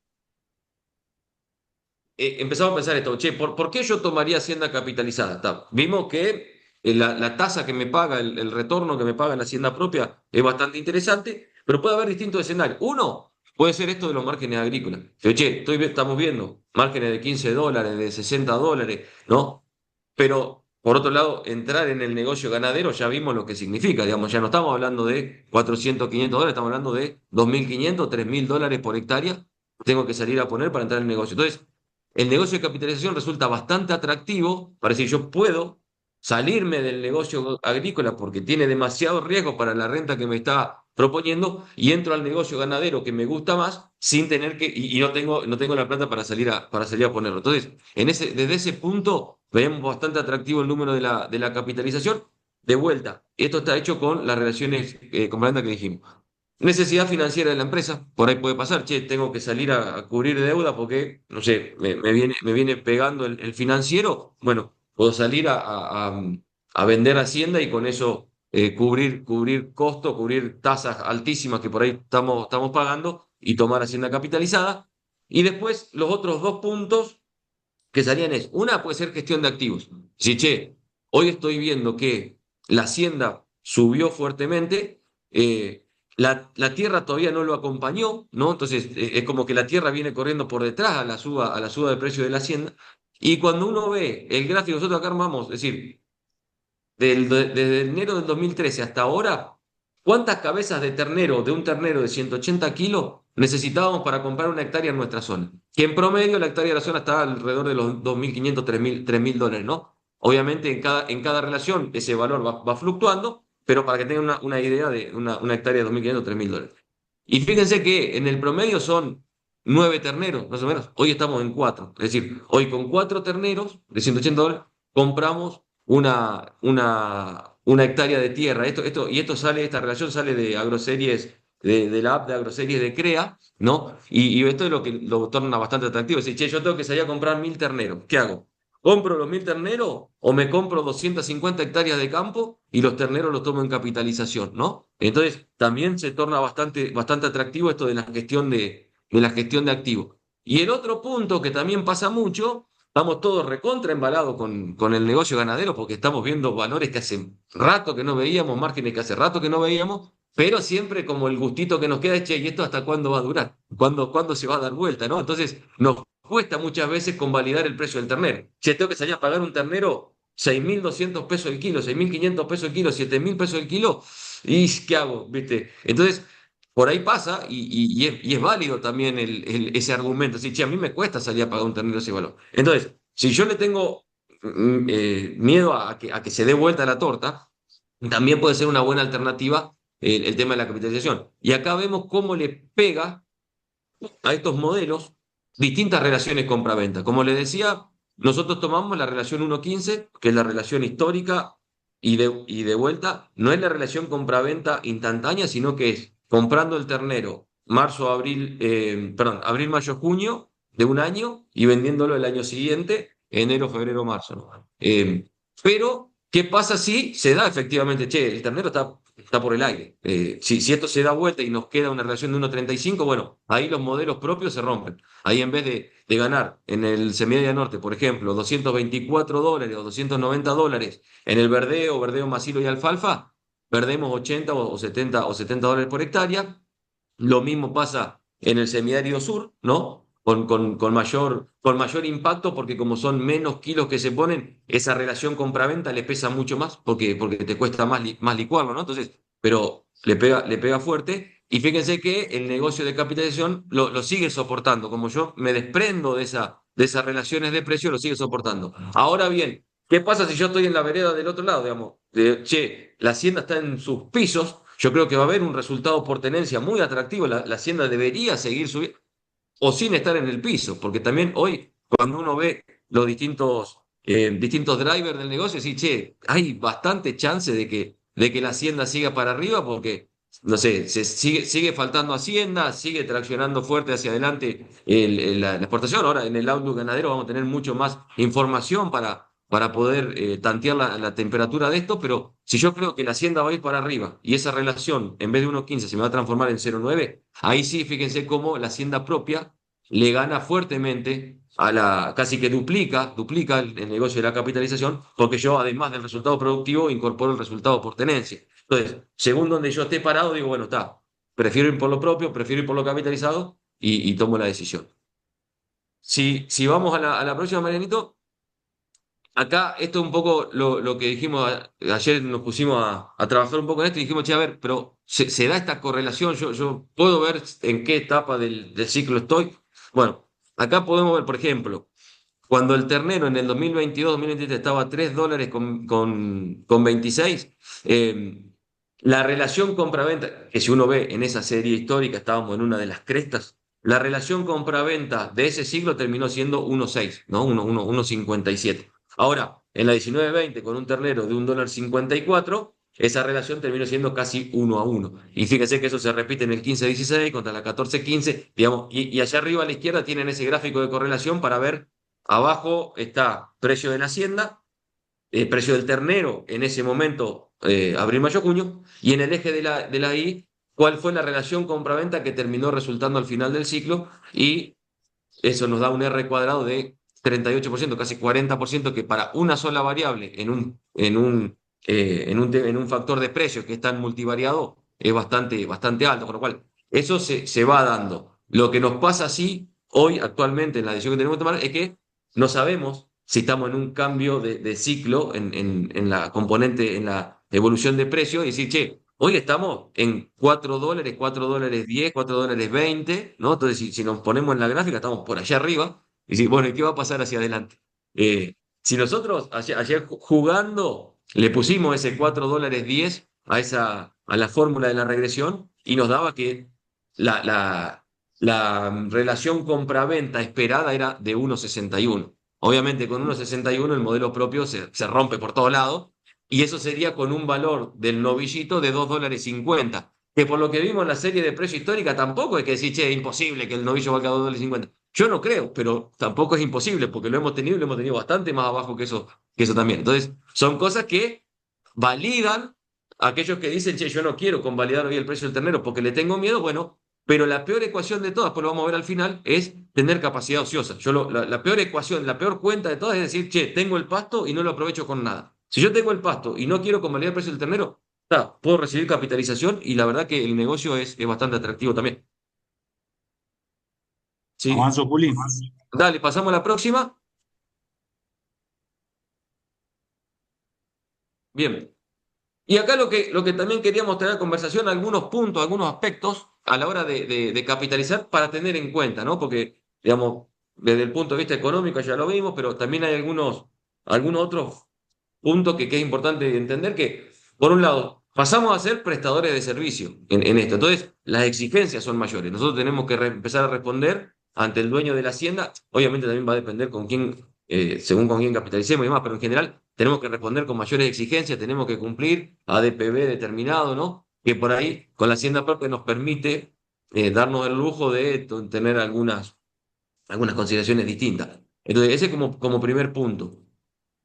empezamos a pensar esto, che, ¿por qué yo tomaría hacienda capitalizada? Vimos que la tasa que me paga, el retorno que me paga la hacienda propia es bastante interesante, pero puede haber distintos escenarios. Uno puede ser esto de los márgenes agrícolas. Que, che, estamos viendo márgenes de $15, de $60, ¿no? Pero, por otro lado, entrar en el negocio ganadero ya vimos lo que significa, digamos, ya no estamos hablando de 400, $500, estamos hablando de 2.500, $3.000 por hectárea, tengo que salir a poner para entrar en el negocio. Entonces, el negocio de capitalización resulta bastante atractivo para decir, yo puedo salirme del negocio agrícola porque tiene demasiado riesgo para la renta que me está proponiendo y entro al negocio ganadero que me gusta más sin tener que, y no tengo la plata para salir a ponerlo. Entonces, desde ese punto, vemos bastante atractivo el número de la capitalización. De vuelta, esto está hecho con las relaciones con Brenda que dijimos. Necesidad financiera de la empresa, por ahí puede pasar, che, tengo que salir a cubrir deuda porque, no sé, me viene pegando el financiero. Bueno, puedo salir a vender Hacienda y con eso cubrir costos, cubrir tasas altísimas que por ahí estamos pagando y tomar Hacienda capitalizada. Y después los otros dos puntos que salían es, una puede ser gestión de activos. Si, che, hoy estoy viendo que la hacienda subió fuertemente, la tierra todavía no lo acompañó, ¿no? Entonces, es como que la tierra viene corriendo por detrás a la suba de precio de la hacienda. Y cuando uno ve el gráfico, nosotros acá armamos, es decir, desde enero del 2013 hasta ahora, ¿cuántas cabezas de ternero, de un ternero de 180 kilos, necesitábamos para comprar una hectárea en nuestra zona? Que en promedio la hectárea de la zona está alrededor de los 2.500, $3.000, ¿no? Obviamente en cada relación ese valor va fluctuando, pero para que tengan una idea de una hectárea de 2.500, $3.000. Y fíjense que en el promedio son 9 terneros, más o menos. Hoy estamos en 4. Es decir, hoy con 4 terneros de $180 compramos una hectárea de tierra. Esta relación sale de Agroseries, de la app de Agroseries de CREA, ¿no? Y esto es lo que lo torna bastante atractivo. Es decir, che, yo tengo que salir a comprar 1.000 terneros. ¿Qué hago? ¿Compro los 1.000 terneros o me compro 250 hectáreas de campo y los terneros los tomo en capitalización, ¿no? Entonces, también se torna bastante atractivo esto de la gestión de activos. Y el otro punto que también pasa mucho. Estamos todos recontra embalados con el negocio ganadero porque estamos viendo valores que hace rato que no veíamos, márgenes que hace rato que no veíamos, pero siempre como el gustito que nos queda es, che, ¿y esto hasta cuándo va a durar? ¿Cuándo se va a dar vuelta, no? Entonces nos cuesta muchas veces convalidar el precio del ternero. Che, tengo que salir a pagar un ternero 6.200 pesos el kilo, 6.500 pesos el kilo, 7.000 pesos el kilo, ¿y qué hago? ¿Viste? Entonces por ahí pasa y es válido también ese argumento. Así, che, a mí me cuesta salir a pagar un ternero ese valor. Entonces, si yo le tengo miedo a que se dé vuelta la torta, también puede ser una buena alternativa el tema de la capitalización. Y acá vemos cómo le pega a estos modelos distintas relaciones compra-venta. Como les decía, nosotros tomamos la relación 1.15, que es la relación histórica y de vuelta, no es la relación compra-venta instantánea, sino que es comprando el ternero marzo, abril, perdón, abril, mayo, junio de un año y vendiéndolo el año siguiente, enero, febrero, marzo, ¿no? Pero, ¿qué pasa si se da efectivamente, che, el ternero está por el aire? Si esto se da vuelta y nos queda una relación de 1.35, bueno, ahí los modelos propios se rompen. Ahí en vez de ganar en el Semiaria Norte, por ejemplo, $224 o $290 en el verdeo, masilo y alfalfa, perdemos 80 o $70 por hectárea. Lo mismo pasa en el semiárido sur, ¿no? Con mayor impacto, porque como son menos kilos que se ponen, esa relación compra-venta le pesa mucho más, porque te cuesta más licuarlo, ¿no? Entonces, pero le pega fuerte. Y fíjense que el negocio de capitalización lo sigue soportando. Como yo me desprendo de esas relaciones de precio, lo sigue soportando. Ahora bien, ¿qué pasa si yo estoy en la vereda del otro lado, digamos? Che, la hacienda está en sus pisos. Yo creo que va a haber un resultado por tenencia muy atractivo. La hacienda debería seguir subiendo o sin estar en el piso, porque también hoy, cuando uno ve los distintos drivers del negocio, sí, che, hay bastante chance de que la hacienda siga para arriba, porque, no sé, sigue faltando hacienda, sigue traccionando fuerte hacia adelante la exportación. Ahora, en el outlook ganadero vamos a tener mucho más información para poder tantear la temperatura de esto, pero si yo creo que la hacienda va a ir para arriba y esa relación, en vez de 1.15, se me va a transformar en 0.9, ahí sí, fíjense cómo la hacienda propia le gana fuertemente casi que duplica el negocio de la capitalización, porque yo, además del resultado productivo, incorporo el resultado por tenencia. Entonces, según donde yo esté parado, digo, bueno, está, prefiero ir por lo propio, prefiero ir por lo capitalizado y tomo la decisión. Si vamos a la próxima, Marianito, acá esto es un poco lo que dijimos, ayer nos pusimos a trabajar un poco en esto y dijimos, che, a ver, pero se da esta correlación, yo puedo ver en qué etapa del ciclo estoy. Bueno, acá podemos ver, por ejemplo, cuando el ternero en el 2022-2023 estaba a $3 con 26, la relación compra-venta, que si uno ve en esa serie histórica, estábamos en una de las crestas, la relación compra-venta de ese siglo terminó siendo 1,6, ¿no? 1,57. Ahora, en la 19-20, con un ternero de $1,54, esa relación terminó siendo casi 1-1. Y fíjense que eso se repite en el 15-16 contra la 14-15, digamos, y allá arriba a la izquierda tienen ese gráfico de correlación para ver. Abajo está precio de la hacienda, precio del ternero en ese momento, abril, mayo, junio, y en el eje de la I, cuál fue la relación compra-venta que terminó resultando al final del ciclo, y eso nos da un R cuadrado de 38%, casi 40%, que para una sola variable en un factor de precios que es tan multivariado es bastante alto, con lo cual eso se va dando. Lo que nos pasa así hoy, actualmente, en la decisión que tenemos que tomar es que no sabemos si estamos en un cambio de ciclo en la componente, en la evolución de precios, y decir, che, hoy estamos en $4, $4.10, $4.20, ¿no? Entonces, si nos ponemos en la gráfica, estamos por allá arriba, y decir, bueno, ¿y qué va a pasar hacia adelante? Si nosotros ayer jugando le pusimos ese $4.10 a la fórmula de la regresión y nos daba que la, la, la relación compra-venta esperada era de 1,61. Obviamente con 1,61 el modelo propio se rompe por todos lados y eso sería con un valor del novillito de $2.50, que por lo que vimos en la serie de precio histórica tampoco es que decir, che, es imposible que el novillo valga $2.50. Yo no creo, pero tampoco es imposible porque lo hemos tenido y lo hemos tenido bastante más abajo que eso también. Entonces, son cosas que validan a aquellos que dicen, che, yo no quiero convalidar hoy el precio del ternero porque le tengo miedo, bueno, pero la peor ecuación de todas, pues lo vamos a ver al final, es tener capacidad ociosa. La peor ecuación, la peor cuenta de todas es decir, che, tengo el pasto y no lo aprovecho con nada. Si yo tengo el pasto y no quiero convalidar el precio del ternero, puedo recibir capitalización y la verdad que el negocio es bastante atractivo también. Sí. Avanzo, Juli. Dale, pasamos a la próxima. Bien. Y acá lo que también queríamos tener conversación, algunos puntos, algunos aspectos a la hora de capitalizar para tener en cuenta, ¿no? Porque, digamos, desde el punto de vista económico ya lo vimos, pero también hay algunos otros puntos que es importante entender que, por un lado, pasamos a ser prestadores de servicio en esto. Entonces, las exigencias son mayores. Nosotros tenemos que empezar a responder ante el dueño de la hacienda. Obviamente también va a depender con quién, según con quién capitalicemos y demás, pero en general tenemos que responder con mayores exigencias, tenemos que cumplir ADPB determinado, ¿no? Que por ahí, con la hacienda propia nos permite darnos el lujo de tener algunas consideraciones distintas. Entonces, ese como primer punto.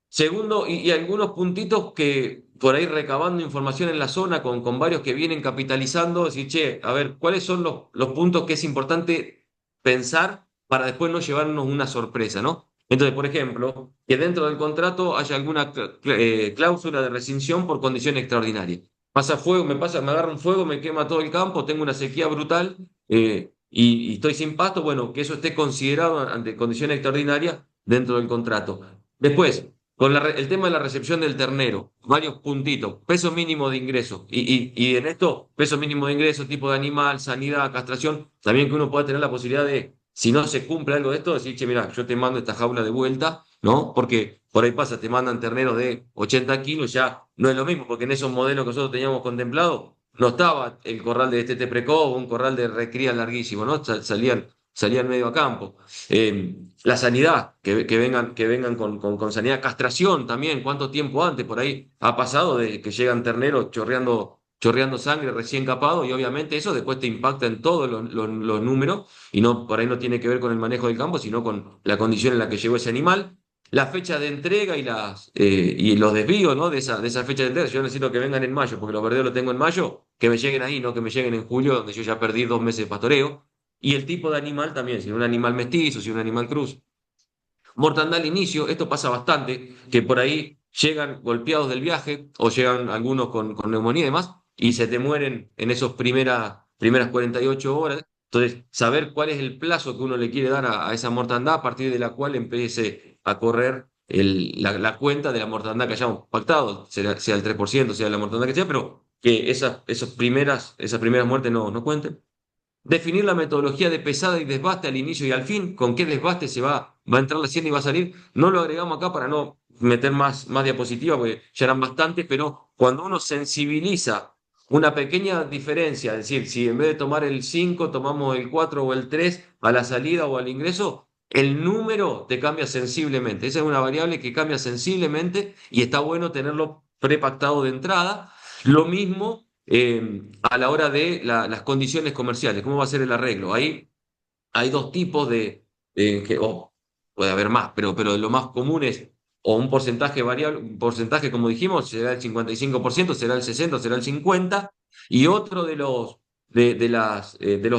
Segundo, y algunos puntitos que por ahí recabando información en la zona con varios que vienen capitalizando, decir, che, a ver, ¿cuáles son los puntos que es importante pensar para después no llevarnos una sorpresa, ¿no? Entonces, por ejemplo, que dentro del contrato haya alguna cláusula de rescisión por condición extraordinaria. Pasa fuego, me agarra un fuego, me quema todo el campo, tengo una sequía brutal y estoy sin pasto, bueno, que eso esté considerado ante condiciones extraordinarias dentro del contrato. Después, con el tema de la recepción del ternero, varios puntitos, peso mínimo de ingreso. Y en esto, peso mínimo de ingreso, tipo de animal, sanidad, castración, también que uno pueda tener la posibilidad de, si no se cumple algo de esto, decir, che, mira, yo te mando esta jaula de vuelta, ¿no? Porque por ahí pasa, te mandan terneros de 80 kilos, ya no es lo mismo, porque en esos modelos que nosotros teníamos contemplados, no estaba el corral de destete precoz o un corral de recría larguísimo, ¿no? Salían medio a campo. La sanidad, que vengan con sanidad, castración también, cuánto tiempo antes, por ahí ha pasado de que llegan terneros chorreando sangre recién capado y obviamente eso después te impacta en todos los números y no, por ahí no tiene que ver con el manejo del campo, sino con la condición en la que llegó ese animal. La fecha de entrega y los desvíos, ¿no? de esa fecha de entrega. Yo necesito que vengan en mayo, porque los verdeos los tengo en mayo, que me lleguen ahí, no que me lleguen en julio, donde yo ya perdí 2 meses de pastoreo. Y el tipo de animal también, si es un animal mestizo, si es un animal cruz. Mortandad al inicio, esto pasa bastante, que por ahí llegan golpeados del viaje o llegan algunos con neumonía y demás y se te mueren en esas primeras 48 horas. Entonces, saber cuál es el plazo que uno le quiere dar a esa mortandad a partir de la cual empiece a correr la cuenta de la mortandad que hayamos pactado, sea el 3%, sea la mortandad que sea, pero que esas primeras muertes no cuenten. Definir la metodología de pesada y desbaste al inicio y al fin, con qué desbaste va a entrar la hacienda y va a salir. No lo agregamos acá para no meter más diapositivas, porque ya eran bastantes, pero cuando uno sensibiliza una pequeña diferencia, es decir, si en vez de tomar el 5 tomamos el 4 o el 3 a la salida o al ingreso, el número te cambia sensiblemente. Esa es una variable que cambia sensiblemente y está bueno tenerlo prepactado de entrada. Lo mismo a la hora de las condiciones comerciales, cómo va a ser el arreglo. Ahí hay dos tipos o puede haber más, pero lo más común es o un porcentaje variable, un porcentaje, como dijimos, será el 55%, será el 60%, será el 50%, y otro de los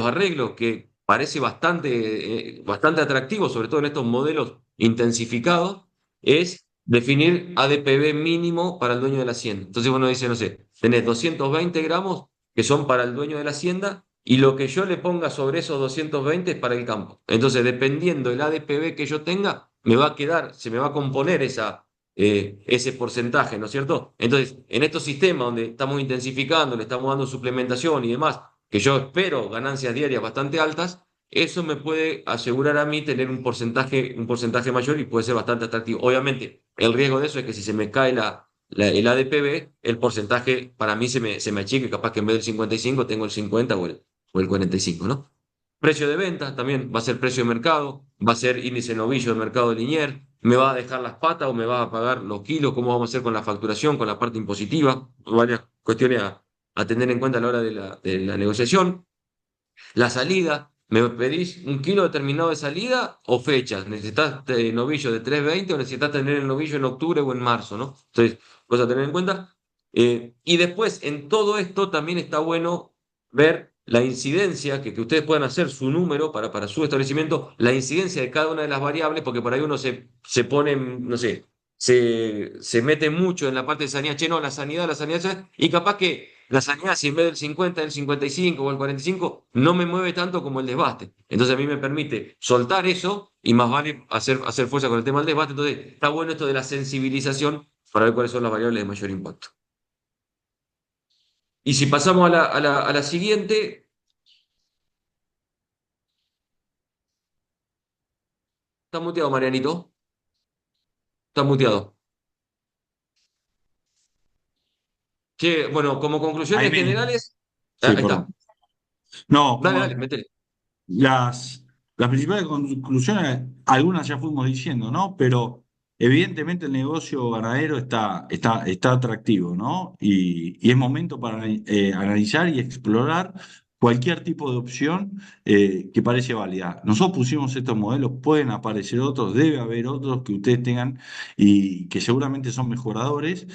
arreglos que parece bastante atractivo, sobre todo en estos modelos intensificados, es definir ADPB mínimo para el dueño de la hacienda. Entonces uno dice, no sé, tenés 220 gramos que son para el dueño de la hacienda y lo que yo le ponga sobre esos 220 es para el campo. Entonces, dependiendo del ADPB que yo tenga, se me va a componer ese porcentaje, ¿no es cierto? Entonces, en estos sistemas donde estamos intensificando, le estamos dando suplementación y demás, que yo espero ganancias diarias bastante altas, eso me puede asegurar a mí tener un porcentaje mayor y puede ser bastante atractivo. Obviamente, el riesgo de eso es que si se me cae el ADPB, el porcentaje para mí se me achique, capaz que en vez del 55 tengo el 50 o el 45, ¿no? Precio de venta también va a ser precio de mercado, va a ser índice novillo de mercado de Linier, me va a dejar las patas o me va a pagar los kilos, cómo vamos a hacer con la facturación, con la parte impositiva, varias cuestiones a tener en cuenta a la hora de la negociación. La salida, ¿me pedís un kilo determinado de salida o fechas? ¿Necesitas novillo de 320 o necesitas tener el novillo en octubre o en marzo, ¿no? Entonces, cosa a tener en cuenta. Y después, en todo esto también está bueno ver la incidencia, que ustedes puedan hacer su número para su establecimiento, la incidencia de cada una de las variables, porque por ahí uno se pone, no sé, se mete mucho en la parte de sanidad, che, no, la sanidad, y capaz que la sanidad, si en vez del 50 del 55 o el 45, no me mueve tanto como el desbaste. Entonces a mí me permite soltar eso y más vale hacer fuerza con el tema del desbaste. Entonces está bueno esto de la sensibilización para ver cuáles son las variables de mayor impacto. Y si pasamos a la siguiente, está muteado, Marianito. Está muteado. Che, bueno, como Ahí conclusiones me... generales, Sí, ahí está. perdón. No, Dale, dale, métele. las principales conclusiones, algunas ya fuimos diciendo, ¿no? Pero evidentemente el negocio ganadero está atractivo, ¿no? Y es momento para analizar y explorar cualquier tipo de opción que parece válida. Nosotros pusimos estos modelos, pueden aparecer otros, debe haber otros que ustedes tengan y que seguramente son mejoradores.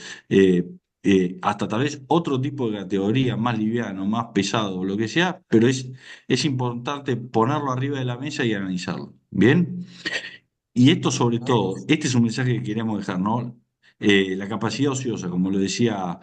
Hasta tal vez otro tipo de categoría, más liviano, más pesado, o lo que sea, pero es importante ponerlo arriba de la mesa y analizarlo. ¿Bien? Y esto sobre todo, este es un mensaje que queríamos dejar, ¿no? La capacidad ociosa, como lo decía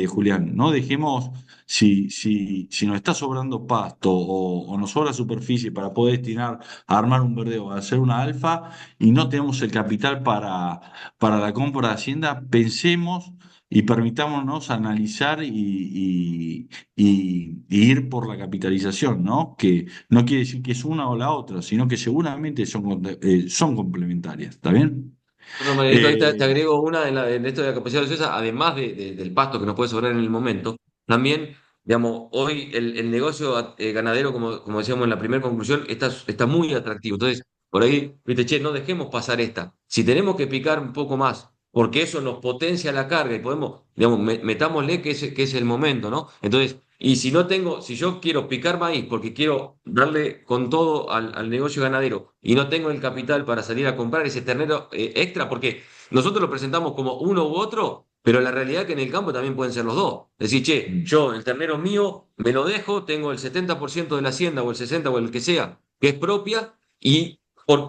Julián, no dejemos, si nos está sobrando pasto o nos sobra superficie para poder destinar a armar un verdeo, a hacer una alfa, y no tenemos el capital para la compra de hacienda, pensemos y permitámonos analizar y ir por la capitalización, ¿no? Que no quiere decir que es una o la otra, sino que seguramente son complementarias. ¿Está bien? Bueno, Marianito, ahí te Eh, agrego una en esto de la capacidad ociosa, además del pasto que nos puede sobrar en el momento, también, digamos, hoy el negocio ganadero, como decíamos en la primera conclusión, está muy atractivo. Entonces, por ahí, viste, che, no dejemos pasar esta. Si tenemos que picar un poco más, porque eso nos potencia la carga y podemos, digamos, metámosle que es el momento, ¿no? Entonces, y si yo quiero picar maíz porque quiero darle con todo al negocio ganadero y no tengo el capital para salir a comprar ese ternero extra, porque nosotros lo presentamos como uno u otro, pero la realidad es que en el campo también pueden ser los dos. Decir, che, yo el ternero mío me lo dejo, tengo el 70% de la hacienda o el 60% o el que sea, que es propia, y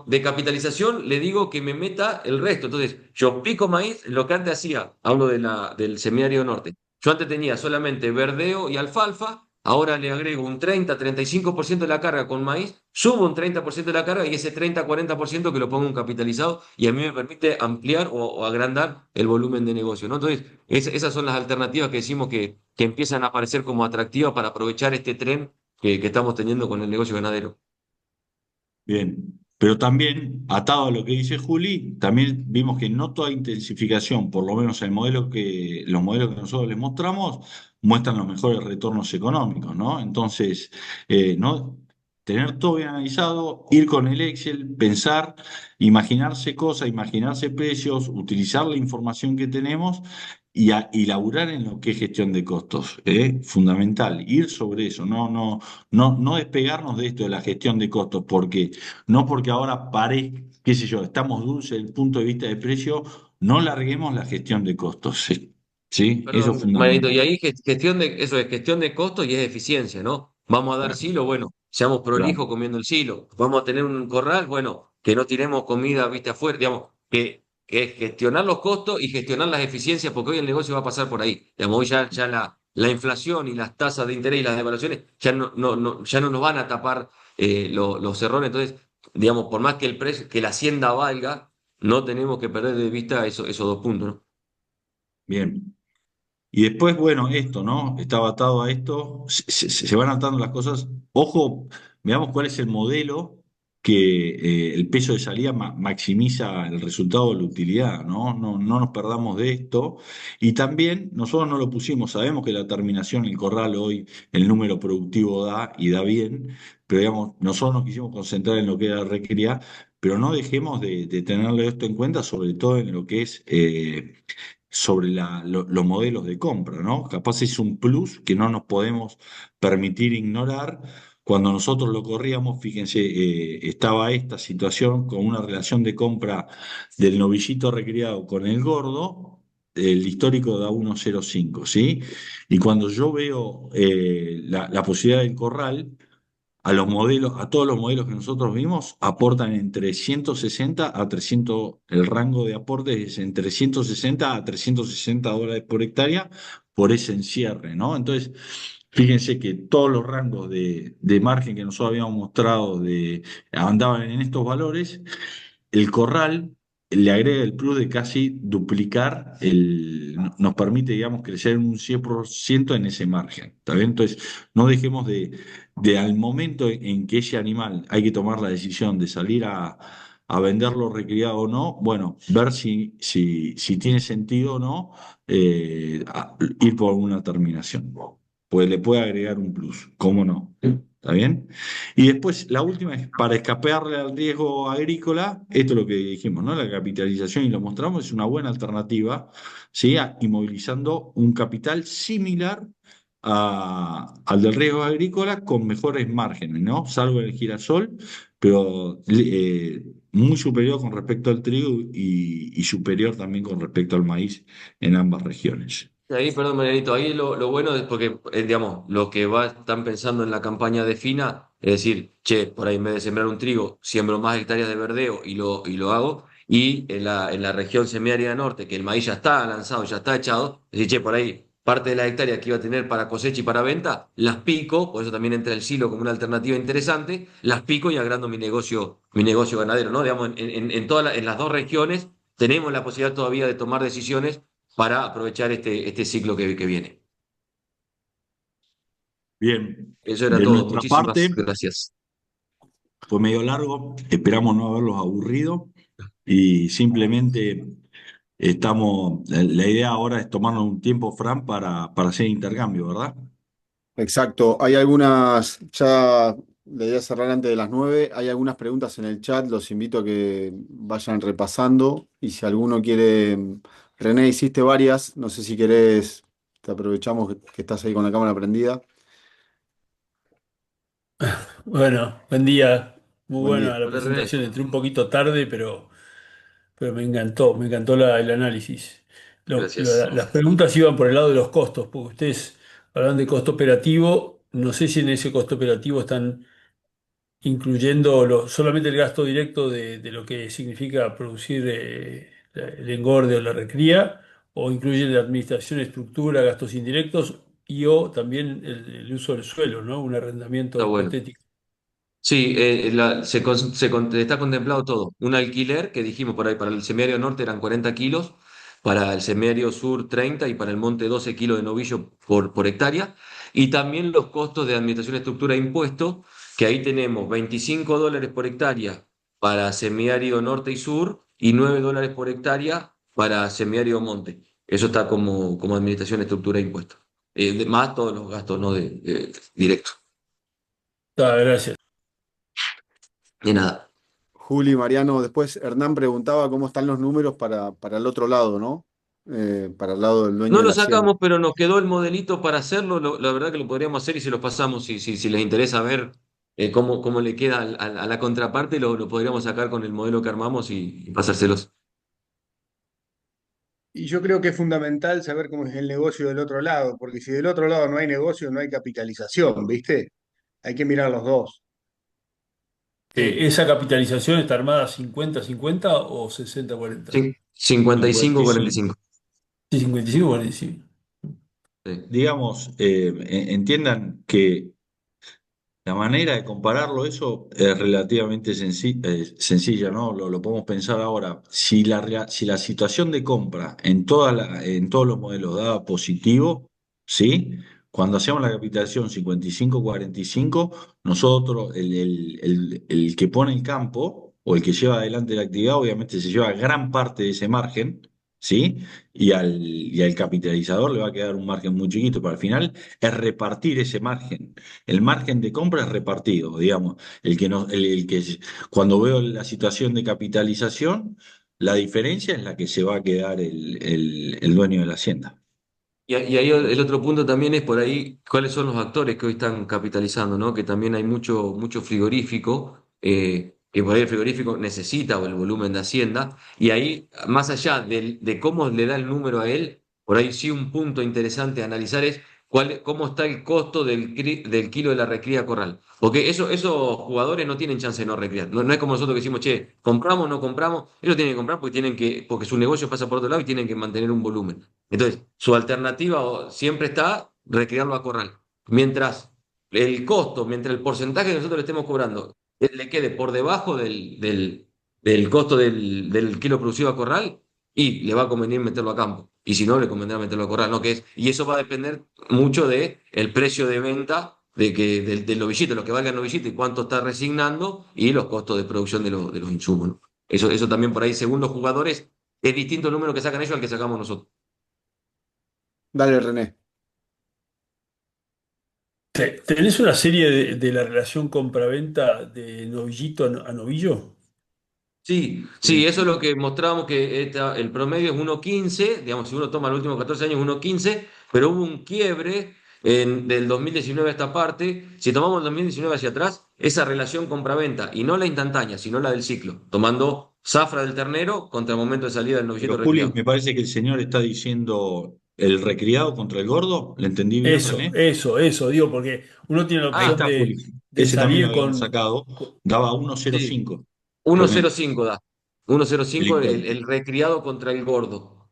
de capitalización le digo que me meta el resto. Entonces, yo pico maíz, lo que antes hacía, hablo del Semiario Norte. Yo antes tenía solamente verdeo y alfalfa, ahora le agrego un 30-35% de la carga con maíz, subo un 30% de la carga y ese 30-40% que lo pongo en capitalizado y a mí me permite ampliar o agrandar el volumen de negocio, ¿no? Entonces, esas son las alternativas que decimos que empiezan a aparecer como atractivas para aprovechar este tren que estamos teniendo con el negocio ganadero. Bien, pero también, atado a lo que dice Juli, también vimos que no toda intensificación, por lo menos los modelos que nosotros les mostramos, muestran los mejores retornos económicos, ¿no? Entonces, ¿no? Tener todo bien analizado, ir con el Excel, pensar, imaginarse cosas, imaginarse precios, utilizar la información que tenemos y laburar en lo que es gestión de costos, ¿eh? Fundamental, ir sobre eso, no despegarnos de esto de la gestión de costos, no porque ahora qué sé yo, estamos dulces desde el punto de vista de precio, no larguemos la gestión de costos, ¿sí? ¿Sí? Eso es Perdón, Marito, y fundamental. ahí eso es gestión de costos y es eficiencia, ¿no? Vamos a dar Claro, silo, bueno, seamos claro. prolijos comiendo el silo. Vamos a tener un corral, bueno, que no tiremos comida, viste, afuera, digamos, que es gestionar los costos y gestionar las eficiencias, porque hoy el negocio va a pasar por ahí. Digamos, hoy ya la inflación y las tasas de interés y las devaluaciones ya no nos van a tapar los errores. Entonces, digamos, por más que el precio, que la hacienda valga, no tenemos que perder de vista esos dos puntos, ¿no? Bien. Y después, bueno, esto, ¿no? Estaba atado a esto, se van atando las cosas. Ojo, veamos cuál es el modelo que el peso de salida maximiza el resultado de la utilidad, ¿no? No nos perdamos de esto. Y también, nosotros no lo pusimos, sabemos que la terminación, el corral hoy, el número productivo da y da bien, pero digamos, nosotros nos quisimos concentrar en lo que era recría, pero no dejemos de tenerle esto en cuenta, sobre todo en lo que es sobre los modelos de compra, ¿no? Capaz es un plus que no nos podemos permitir ignorar. Cuando nosotros lo corríamos, fíjense, estaba esta situación con una relación de compra del novillito recriado con el gordo, el histórico da 1,05, ¿sí? Y cuando yo veo la posibilidad del corral, a todos los modelos que nosotros vimos, aportan entre 160 a 300, el rango de aporte es entre 160 a $360 por hectárea por ese encierre, ¿no? Entonces, fíjense que todos los rangos de margen que nosotros habíamos mostrado andaban en estos valores. El corral le agrega el plus de casi duplicar, nos permite, digamos, crecer un 100% en ese margen. ¿Está bien? Entonces, no dejemos de al momento en que ese animal hay que tomar la decisión de salir a venderlo recriado o no, bueno, ver si tiene sentido o no ir por una terminación. Pues le puede agregar un plus, ¿cómo no? ¿Está bien? Y después, la última es para escaparle al riesgo agrícola, esto es lo que dijimos, ¿no? La capitalización, y lo mostramos, es una buena alternativa, ¿sí? Inmovilizando un capital similar al del riesgo agrícola con mejores márgenes, ¿no? Salvo el girasol, pero muy superior con respecto al trigo y superior también con respecto al maíz en ambas regiones. Ahí, perdón, Marianito, ahí lo bueno es porque, digamos, los que están pensando en la campaña de fina, es decir, che, por ahí en vez de sembrar un trigo, siembro más hectáreas de verdeo y lo hago. Y en la región semiárida norte, que el maíz ya está lanzado, ya está echado, es decir, che, por ahí parte de las hectáreas que iba a tener para cosecha y para venta, las pico, por eso también entra el silo como una alternativa interesante, las pico y agrando mi negocio ganadero, ¿no? Digamos, en las dos regiones tenemos la posibilidad todavía de tomar decisiones para aprovechar este ciclo que viene. Bien, Eso era de todo. nuestra Muchísimas parte, gracias. fue medio largo, esperamos no haberlos aburrido y simplemente la idea ahora es tomarnos un tiempo, Fran, para hacer intercambio, ¿verdad? Exacto, hay algunas, ya le voy a cerrar antes de las 9, hay algunas preguntas en el chat, los invito a que vayan repasando y si alguno quiere, René, hiciste varias, no sé si querés, te aprovechamos que estás ahí con la cámara prendida. Bueno, buen día. Muy Buen día. buena la Hola René. presentación. Entré un poquito tarde, pero me encantó el análisis. Gracias. Las preguntas iban por el lado de los costos, porque ustedes hablan de costo operativo. No sé si en ese costo operativo están incluyendo solamente el gasto directo de lo que significa producir el engorde o la recría, o incluye la administración, estructura, gastos indirectos y o también el uso del suelo, ¿no? Un arrendamiento Está bueno. hipotético. Sí, está contemplado todo. Un alquiler que dijimos por ahí, para el semiario norte eran 40 kilos, para el semiario sur 30 y para el monte 12 kilos de novillo por hectárea. Y también los costos de administración, estructura e impuestos, que ahí tenemos $25 por hectárea para semiario norte y sur y $9 por hectárea para semiario monte. Eso está como administración, estructura e impuestos. Más todos los gastos, ¿no? Directos. Gracias. De nada. Juli, Mariano, después Hernán preguntaba cómo están los números para el otro lado, ¿no? Para el lado del dueño No de lo la hacienda. sacamos, pero nos quedó el modelito para hacerlo. La verdad que lo podríamos hacer y se los pasamos. Si les interesa ver cómo le queda a la contraparte, lo podríamos sacar con el modelo que armamos y pasárselos. Y yo creo que es fundamental saber cómo es el negocio del otro lado, porque si del otro lado no hay negocio, no hay capitalización, ¿viste? Hay que mirar los dos. Sí. ¿Esa capitalización está armada 50-50 o 60-40? 55-45. Sí, 55-45. Sí. Digamos, entiendan que la manera de compararlo, eso es relativamente sencilla, ¿no? Lo podemos pensar ahora. Si la situación de compra en todos los modelos daba positivo, ¿sí? Cuando hacemos la capitalización 55-45, nosotros, el que pone el campo o el que lleva adelante la actividad, obviamente se lleva gran parte de ese margen, ¿sí? Y al capitalizador le va a quedar un margen muy chiquito, pero al final es repartir ese margen. El margen de compra es repartido, digamos. El que no, el que cuando veo la situación de capitalización, la diferencia es la que se va a quedar el dueño de la hacienda. Y ahí el otro punto también es por ahí cuáles son los actores que hoy están capitalizando, ¿no? Que también hay mucho frigorífico, que por ahí el frigorífico necesita o el volumen de Hacienda, y ahí, más allá de cómo le da el número a él, por ahí sí un punto interesante a analizar es cómo está el costo del kilo de la recría corral. Porque esos jugadores no tienen chance de no recrear. No es como nosotros que decimos, che, compramos o no compramos. Ellos tienen que comprar porque su negocio pasa por otro lado y tienen que mantener un volumen. Entonces, su alternativa siempre está recrearlo a corral. Mientras mientras el porcentaje que nosotros le estemos cobrando le quede por debajo del costo del kilo producido a corral, y le va a convenir meterlo a campo. Y si no, le convendrá meterlo a corral. ¿No? Y eso va a depender mucho del precio de venta del novillito, lo que valga el novillito y cuánto está resignando, y los costos de producción de los insumos. ¿No? Eso también por ahí, según los jugadores, es distinto el número que sacan ellos al que sacamos nosotros. Dale, René. ¿Tenés una serie de la relación compra-venta de novillito a novillo? Sí, eso es lo que mostrábamos, que el promedio es 1,15, digamos, si uno toma los últimos 14 años 1,15, pero hubo un quiebre del 2019 a esta parte. Si tomamos el 2019 hacia atrás, esa relación compra-venta, y no la instantánea, sino la del ciclo, tomando zafra del ternero contra el momento de salida del novillito Pero Juli, recriado. me parece que el señor está diciendo el recriado contra el gordo. ¿Le entendí bien, Eso, René? eso, eso, digo, porque uno tiene la Ahí opción está, Juli. de Ese también lo salir habíamos sacado. Daba Sí, 1,05 promedio. 1,05 da. 1,05 El- el recriado contra el gordo.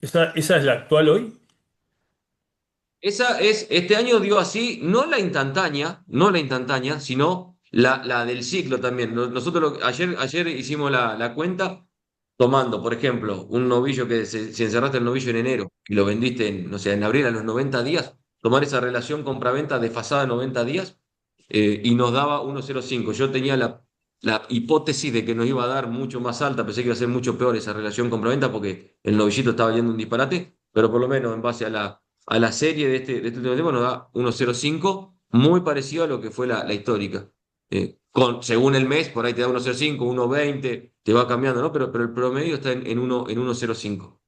esa es la actual hoy. Este año dio así, no la instantánea, sino la del ciclo también. Nosotros ayer hicimos la cuenta tomando, por ejemplo, un novillo si encerraste el novillo en enero y lo vendiste no sé, en abril a los 90 días, tomar esa relación compra-venta desfasada a 90 días, y nos daba 1,05. Yo tenía la hipótesis de que nos iba a dar mucho más alta, pensé que iba a ser mucho peor esa relación compra-venta porque el novillito estaba yendo un disparate, pero por lo menos en base a la serie de este último tiempo nos da 1,05, muy parecido a lo que fue la histórica. Según el mes, por ahí te da 1,05, 1,20, te va cambiando, ¿no? Pero el promedio está en 1,05.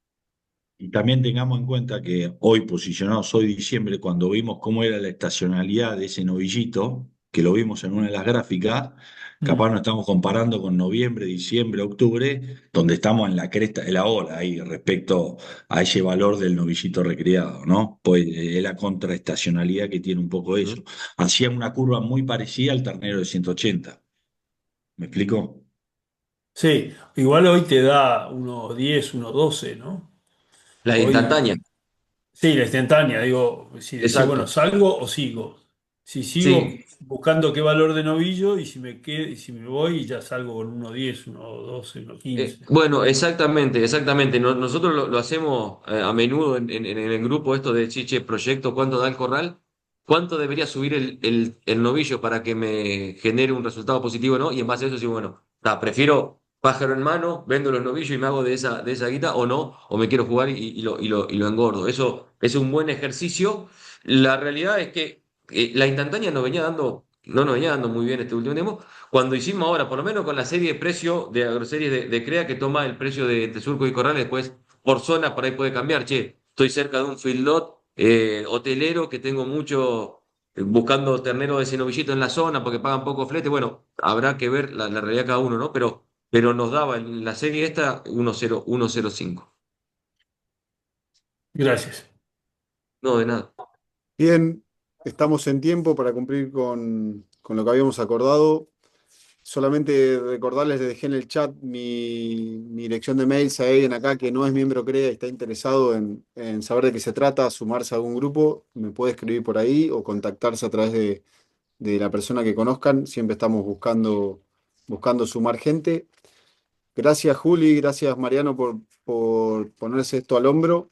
Y también tengamos en cuenta que hoy, posicionados hoy diciembre, cuando vimos cómo era la estacionalidad de ese novillito, que lo vimos en una de las gráficas, Capaz nos estamos comparando con noviembre, diciembre, octubre, donde estamos en la cresta de la ola ahí respecto a ese valor del novillito recriado, ¿no? Pues es la contraestacionalidad que tiene un poco eso. Ujú. Hacía una curva muy parecida al ternero de 180. ¿Me explico? Sí, igual hoy te da 1.10, 1.12, ¿no? La Hoy, instantánea, sí, la instantánea, digo, si decís, bueno, exacto. ¿salgo o sigo? Si sigo Sí. buscando qué valor de novillo y si me voy, ya salgo con 1.10, 1.12, 1.15. Bueno, exactamente, exactamente. Nosotros lo hacemos a menudo en el grupo esto de Chiche Proyecto, ¿cuánto da el corral? ¿Cuánto debería subir el novillo para que me genere un resultado positivo, no? Y en base a eso sí, bueno, prefiero pájaro en mano, vendo los novillos y me hago de esa guita o no, o me quiero jugar y lo engordo. Eso es un buen ejercicio. La realidad es que la instantánea no nos venía dando muy bien este último tiempo. Cuando hicimos ahora, por lo menos con la serie de precio de agroseries de CREA que toma el precio de surco y corrales, después por zona por ahí puede cambiar. Che, estoy cerca de un feedlot hotelero que tengo mucho buscando ternero de cenovillito en la zona porque pagan poco flete. Bueno, habrá que ver la realidad de cada uno, ¿no? Pero nos daba en la serie esta 1.05. Gracias. No, de nada. Bien, estamos en tiempo para cumplir con lo que habíamos acordado. Solamente recordarles, les dejé en el chat mi dirección de mail, si hay alguien acá que no es miembro CREA y está interesado en saber de qué se trata, sumarse a algún grupo, me puede escribir por ahí o contactarse a través de la persona que conozcan. Siempre estamos buscando sumar gente. Gracias, Juli, gracias, Mariano, por ponerse esto al hombro.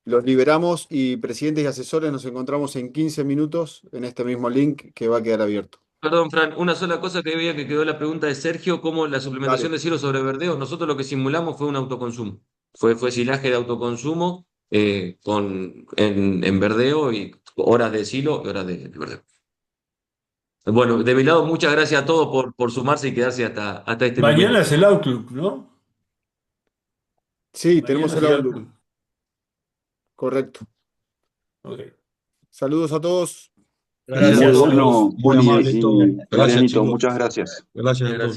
Los liberamos y presidentes y asesores nos encontramos en 15 minutos en este mismo link que va a quedar abierto. Perdón, Fran, una sola cosa que veía que quedó la pregunta de Sergio, ¿cómo la suplementación Dale. de cielo sobre verdeo? Nosotros lo que simulamos fue un autoconsumo. Fue silaje de autoconsumo en verdeo y horas de silo y horas de verdeo. Bueno, de mi lado, muchas gracias a todos por sumarse y quedarse hasta este Mañana momento. es el Outlook, ¿no? Sí, tenemos Mañana es el el Outlook, Outlook. correcto. Ok. Saludos a todos. Muy Gracias. bueno, Saludos. muy Juli amable todo. y Gracias, Marianito, chicos. muchas gracias. Gracias a Gracias. todos.